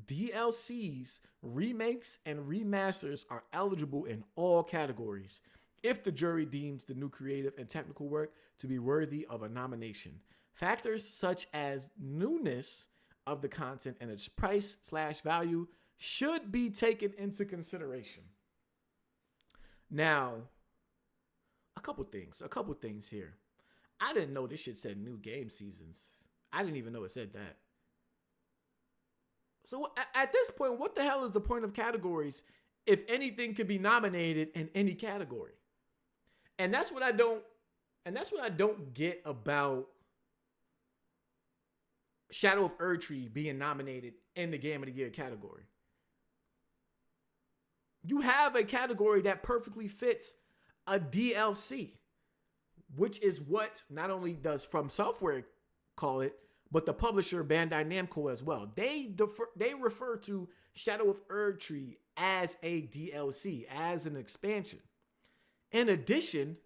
DLCs, remakes, and remasters are eligible in all categories if the jury deems the new creative and technical work to be worthy of a nomination. Factors such as newness of the content and its price/value should be taken into consideration. Now, a couple things here. I didn't know this shit said new game seasons. I didn't even know it said that. So at this point, what the hell is the point of categories if anything could be nominated in any category? And that's what I don't get about Shadow of Erdtree being nominated in the Game of the Year category. You have a category that perfectly fits a DLC, which is what not only does From Software call it, but the publisher Bandai Namco as well. They refer to Shadow of Erdtree as a DLC, as an expansion. In addition,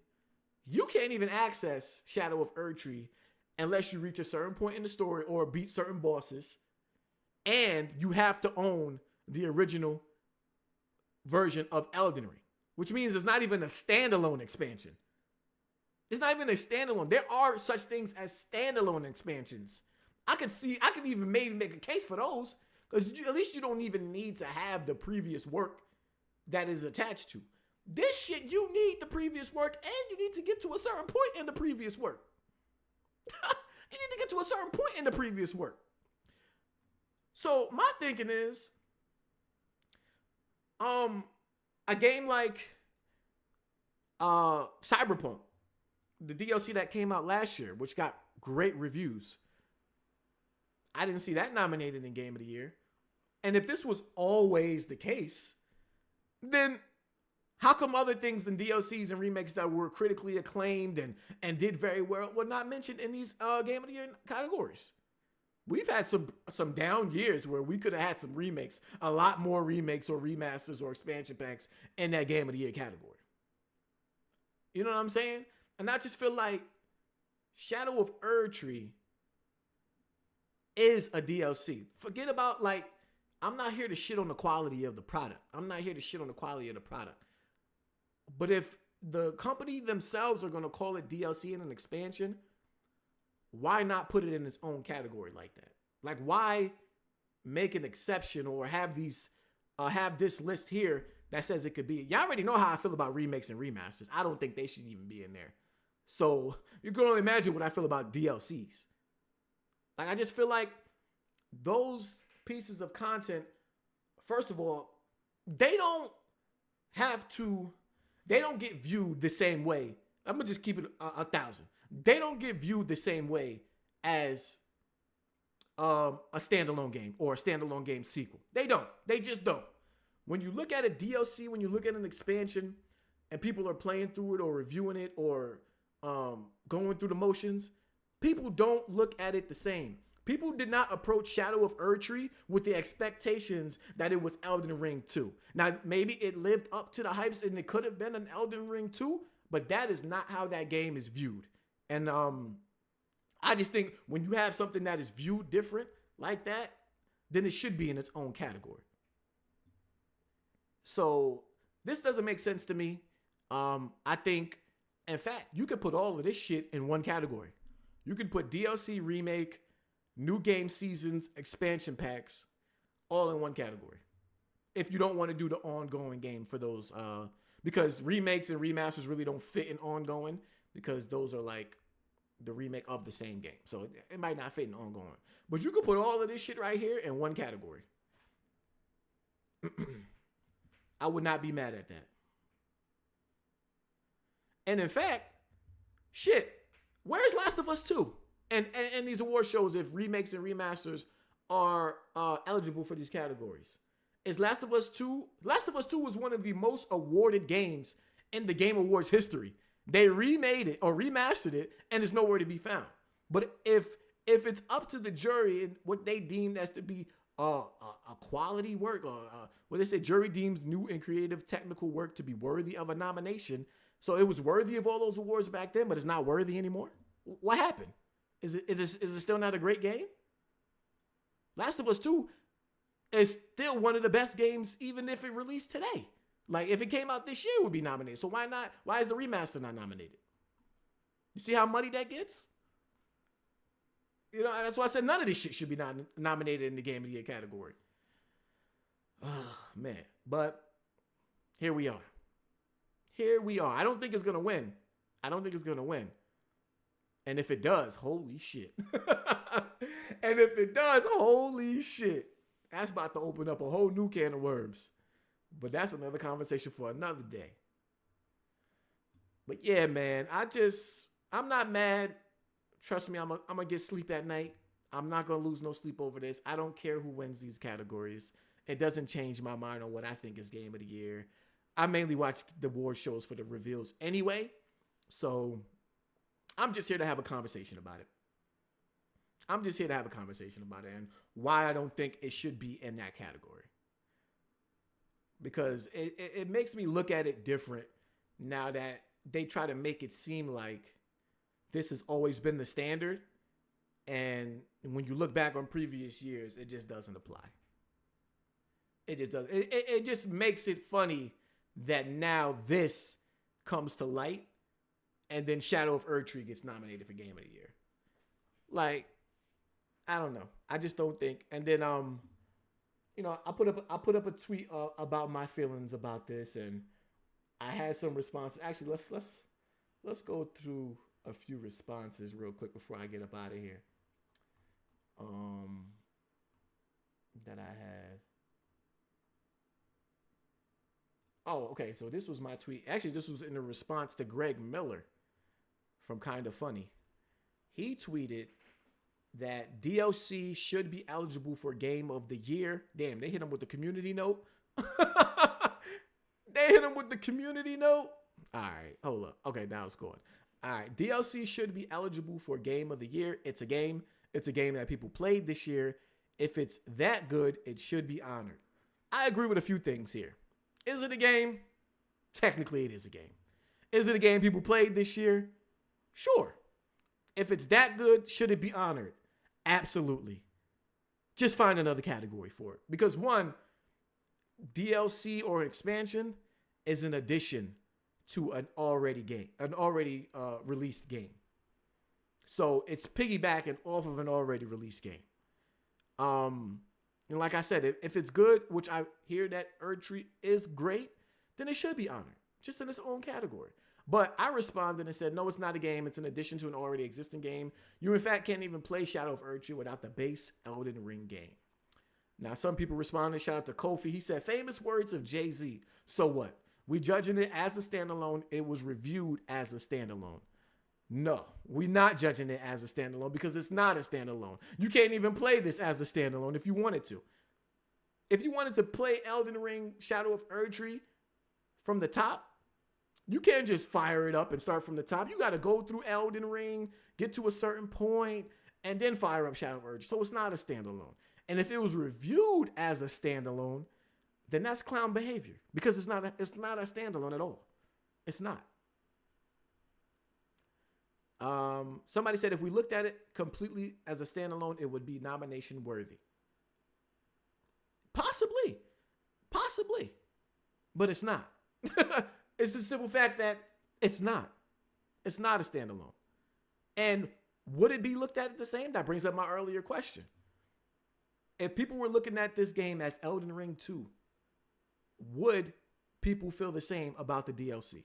you can't even access Shadow of Erdtree unless you reach a certain point in the story or beat certain bosses, and you have to own the original version of Elden Ring, which means it's not even a standalone expansion. It's not even a standalone. There are such things as standalone expansions. I could even maybe make a case for those, because at least you don't even need to have the previous work that is attached to. This shit, you need the previous work, and you need to get to a certain point in the previous work. You need to get to a certain point in the previous work. So my thinking is, a game like Cyberpunk, the DLC that came out last year, which got great reviews, I didn't see that nominated in Game of the Year. And if this was always the case, then how come other things in DLCs and remakes that were critically acclaimed and did very well were not mentioned in these Game of the Year categories? We've had some down years where we could have had some remakes, a lot more remakes or remasters or expansion packs in that Game of the Year category. You know what I'm saying? And I just feel like Shadow of Erdtree is a DLC. Forget about, like, I'm not here to shit on the quality of the product. But if the company themselves are going to call it DLC and an expansion, why not put it in its own category like that? Like, why make an exception or have this list here that says it could be? Y'all already know how I feel about remakes and remasters. I don't think they should even be in there. So you can only imagine what I feel about DLCs. Like, I just feel like those pieces of content, first of all, they don't get viewed the same way. I'm gonna just keep it 1,000. They don't get viewed the same way as a standalone game or a standalone game sequel. They don't. They just don't. When you look at a DLC, when you look at an expansion, and people are playing through it or reviewing it or going through the motions, people don't look at it the same. People did not approach Shadow of Erdtree with the expectations that it was Elden Ring 2. Now, maybe it lived up to the hypes and it could have been an Elden Ring 2, but that is not how that game is viewed. And I just think when you have something that is viewed different like that, then it should be in its own category. So this doesn't make sense to me. I think, in fact, you could put all of this shit in one category. You could put DLC, remake, new game seasons, expansion packs, all in one category. If you don't want to do the ongoing game for those, because remakes and remasters really don't fit in ongoing, because those are like the remake of the same game. So it might not fit in ongoing. But you could put all of this shit right here in one category. I would not be mad at that. And in fact, shit, where's Last of Us 2? And these award shows, if remakes and remasters are eligible for these categories. Is Last of Us 2? Last of Us 2 was one of the most awarded games in the Game Awards history. They remade it or remastered it, and it's nowhere to be found. But if it's up to the jury and what they deem as to be a quality work, or what they say, jury deems new and creative technical work to be worthy of a nomination. So it was worthy of all those awards back then, but it's not worthy anymore. What happened? Is it still not a great game? Last of Us 2 is still one of the best games, even if it released today. Like, if it came out this year, it would be nominated. So why not? Why is the remaster not nominated? You see how muddy that gets? You know, that's why I said none of this shit should be nominated in the Game of the Year category. Oh, man. But here we are. Here we are. I don't think it's going to win. And if it does, holy shit. And if it does, holy shit. That's about to open up a whole new can of worms. But that's another conversation for another day. But yeah, man, I'm not mad. Trust me, I'm going to get sleep at night. I'm not going to lose no sleep over this. I don't care who wins these categories. It doesn't change my mind on what I think is Game of the Year. I mainly watch the award shows for the reveals anyway. So I'm just here to have a conversation about it. And why I don't think it should be in that category. Because it makes me look at it different now that they try to make it seem like this has always been the standard. And when you look back on previous years, it just doesn't apply. It just doesn't. It just makes it funny that now this comes to light and then Shadow of Erdtree gets nominated for Game of the Year. Like, I don't know. I just don't think. And then, you know, I put up a tweet about my feelings about this, and I had some responses. Actually, let's go through a few responses real quick before I get up out of here. That I had. Oh, okay. So this was my tweet. Actually, this was in a response to Greg Miller from Kinda Funny. He tweeted that DLC should be eligible for Game of the Year. Damn, they hit him with the community note. All right, hold up. Okay, now it's going. All right, DLC should be eligible for Game of the Year. It's a game. It's a game that people played this year. If it's that good, it should be honored. I agree with a few things here. Is it a game? Technically, it is a game. Is it a game people played this year? Sure. If it's that good, should it be honored? Absolutely. Just find another category for it. Because one, DLC or expansion is an addition to an already released game. So it's piggybacking off of an already released game. And like I said, if it's good, which I hear that erdtree is great, then it should be honored, just in its own category. But I responded and said, no, it's not a game. It's an addition to an already existing game. You, in fact, can't even play Shadow of Erdtree without the base Elden Ring game. Now, some people responded. Shout out to Kofi. He said, famous words of Jay-Z. So what? We judging it as a standalone. It was reviewed as a standalone. No, we're not judging it as a standalone because it's not a standalone. You can't even play this as a standalone if you wanted to. If you wanted to play Elden Ring Shadow of Erdtree from the top, you can't just fire it up and start from the top. You got to go through Elden Ring, get to a certain point, and then fire up Shadow of Erdtree. So it's not a standalone. And if it was reviewed as a standalone, then that's clown behavior because it's not a standalone at all. It's not. Somebody said if we looked at it completely as a standalone, it would be nomination worthy. Possibly, but it's not. It's the simple fact that it's not. It's not a standalone. And would it be looked at the same? That brings up my earlier question. If people were looking at this game as Elden Ring 2, would people feel the same about the DLC?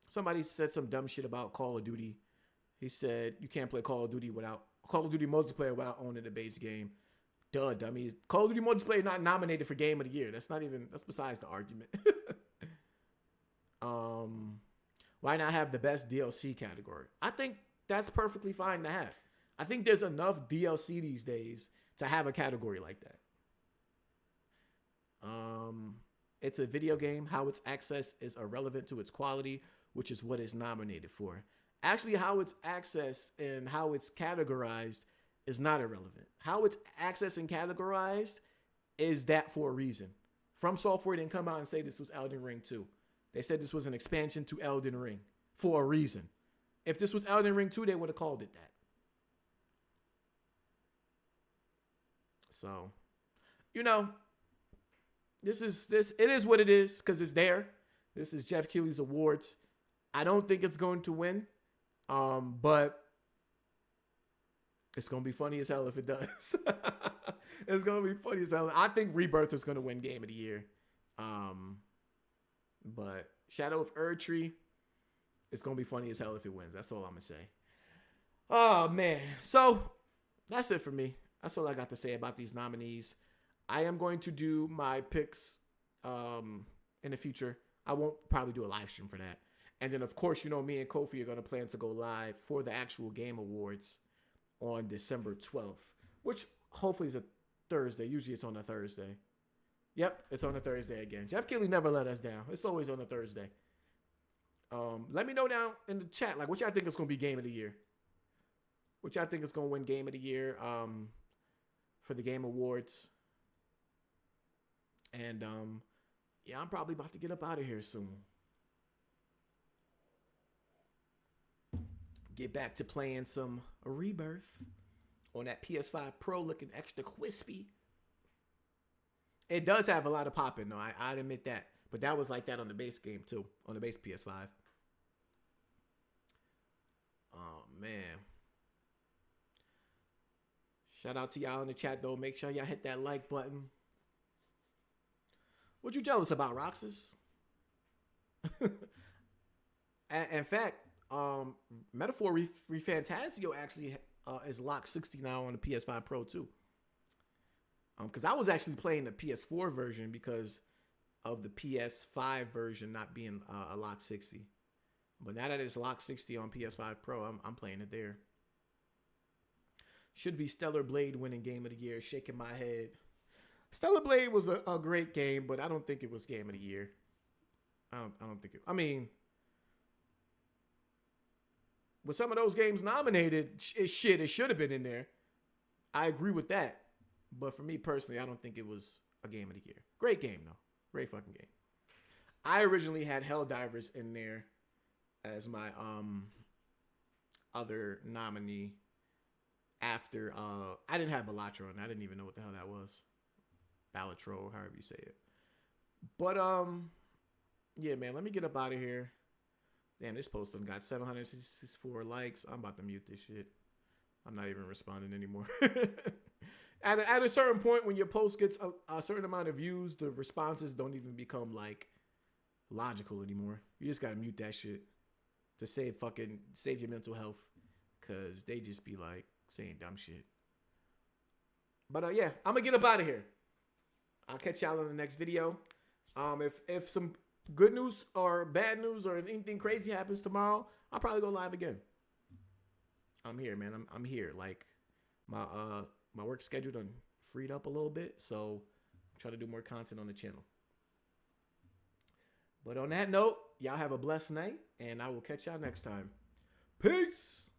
Somebody said some dumb shit about Call of Duty. He said you can't play Call of Duty multiplayer without owning the base game. Duh, dummies. Call of Duty multiplayer not nominated for Game of the Year. That's besides the argument. Why not have the best DLC category? I think that's perfectly fine to have. I think there's enough DLC these days to have a category like that. It's a video game. How it's accessed is irrelevant to its quality, which is what it's nominated for. Actually, how it's accessed and how it's categorized is not irrelevant. How it's accessed and categorized is that for a reason. From Software didn't come out and say this was Elden Ring 2. They said this was an expansion to Elden Ring for a reason. If this was Elden Ring 2, they would have called it that. So, it is what it is because it's there. This is Jeff Keighley's awards. I don't think it's going to win. But it's going to be funny as hell if it does. It's going to be funny as hell. I think Rebirth is going to win Game of the Year. But Shadow of Erdtree, it's going to be funny as hell if it wins. That's all I'm going to say. Oh, man. So that's it for me. That's all I got to say about these nominees. I am going to do my picks in the future. I won't probably do a live stream for that. And then, of course, me and Kofi are going to plan to go live for the actual Game Awards on December 12th, which hopefully is a Thursday. Usually it's on a Thursday. Yep, it's on a Thursday again. Jeff Keighley never let us down. It's always on a Thursday. Let me know down in the chat, what y'all think is going to be Game of the Year. What y'all think is going to win Game of the Year for the Game Awards. And, yeah, I'm probably about to get up out of here soon. Get back to playing some Rebirth on that PS5 Pro looking extra crispy. It does have a lot of popping, though. I'd admit that. But that was like that on the base game, too. On the base PS5. Oh, man. Shout out to y'all in the chat, though. Make sure y'all hit that like button. What you jealous about, Roxas? In fact, Metaphor Refantasio actually is locked 60 now on the PS5 Pro too. Because I was actually playing the PS4 version because of the PS5 version not being a lock 60. But now that it's locked 60 on PS5 Pro, I'm playing it there. Should be Stellar Blade winning Game of the Year. Shaking my head. Stellar Blade was a great game, but I don't think it was Game of the Year. I don't think it. I mean, with some of those games nominated, it should have been in there. I agree with that. But for me personally, I don't think it was a Game of the Year. Great game, though. Great fucking game. I originally had Helldivers in there as my other nominee after I didn't have Balatro, and I didn't even know what the hell that was. Balatro, however you say it. But yeah, man, let me get up out of here. Damn, this post done got 764 likes. I'm about to mute this shit. I'm not even responding anymore. At a certain point, when your post gets a certain amount of views, the responses don't even become like logical anymore. You just gotta mute that shit to save your mental health, cause they just be like saying dumb shit. But yeah, I'm gonna get up out of here. I'll catch y'all in the next video. If some good news or bad news or anything crazy happens tomorrow, I'll probably go live again. I'm here, man. I'm here. Like my work schedule done freed up a little bit, so I'm trying to do more content on the channel. But on that note, y'all have a blessed night, and I will catch y'all next time. Peace.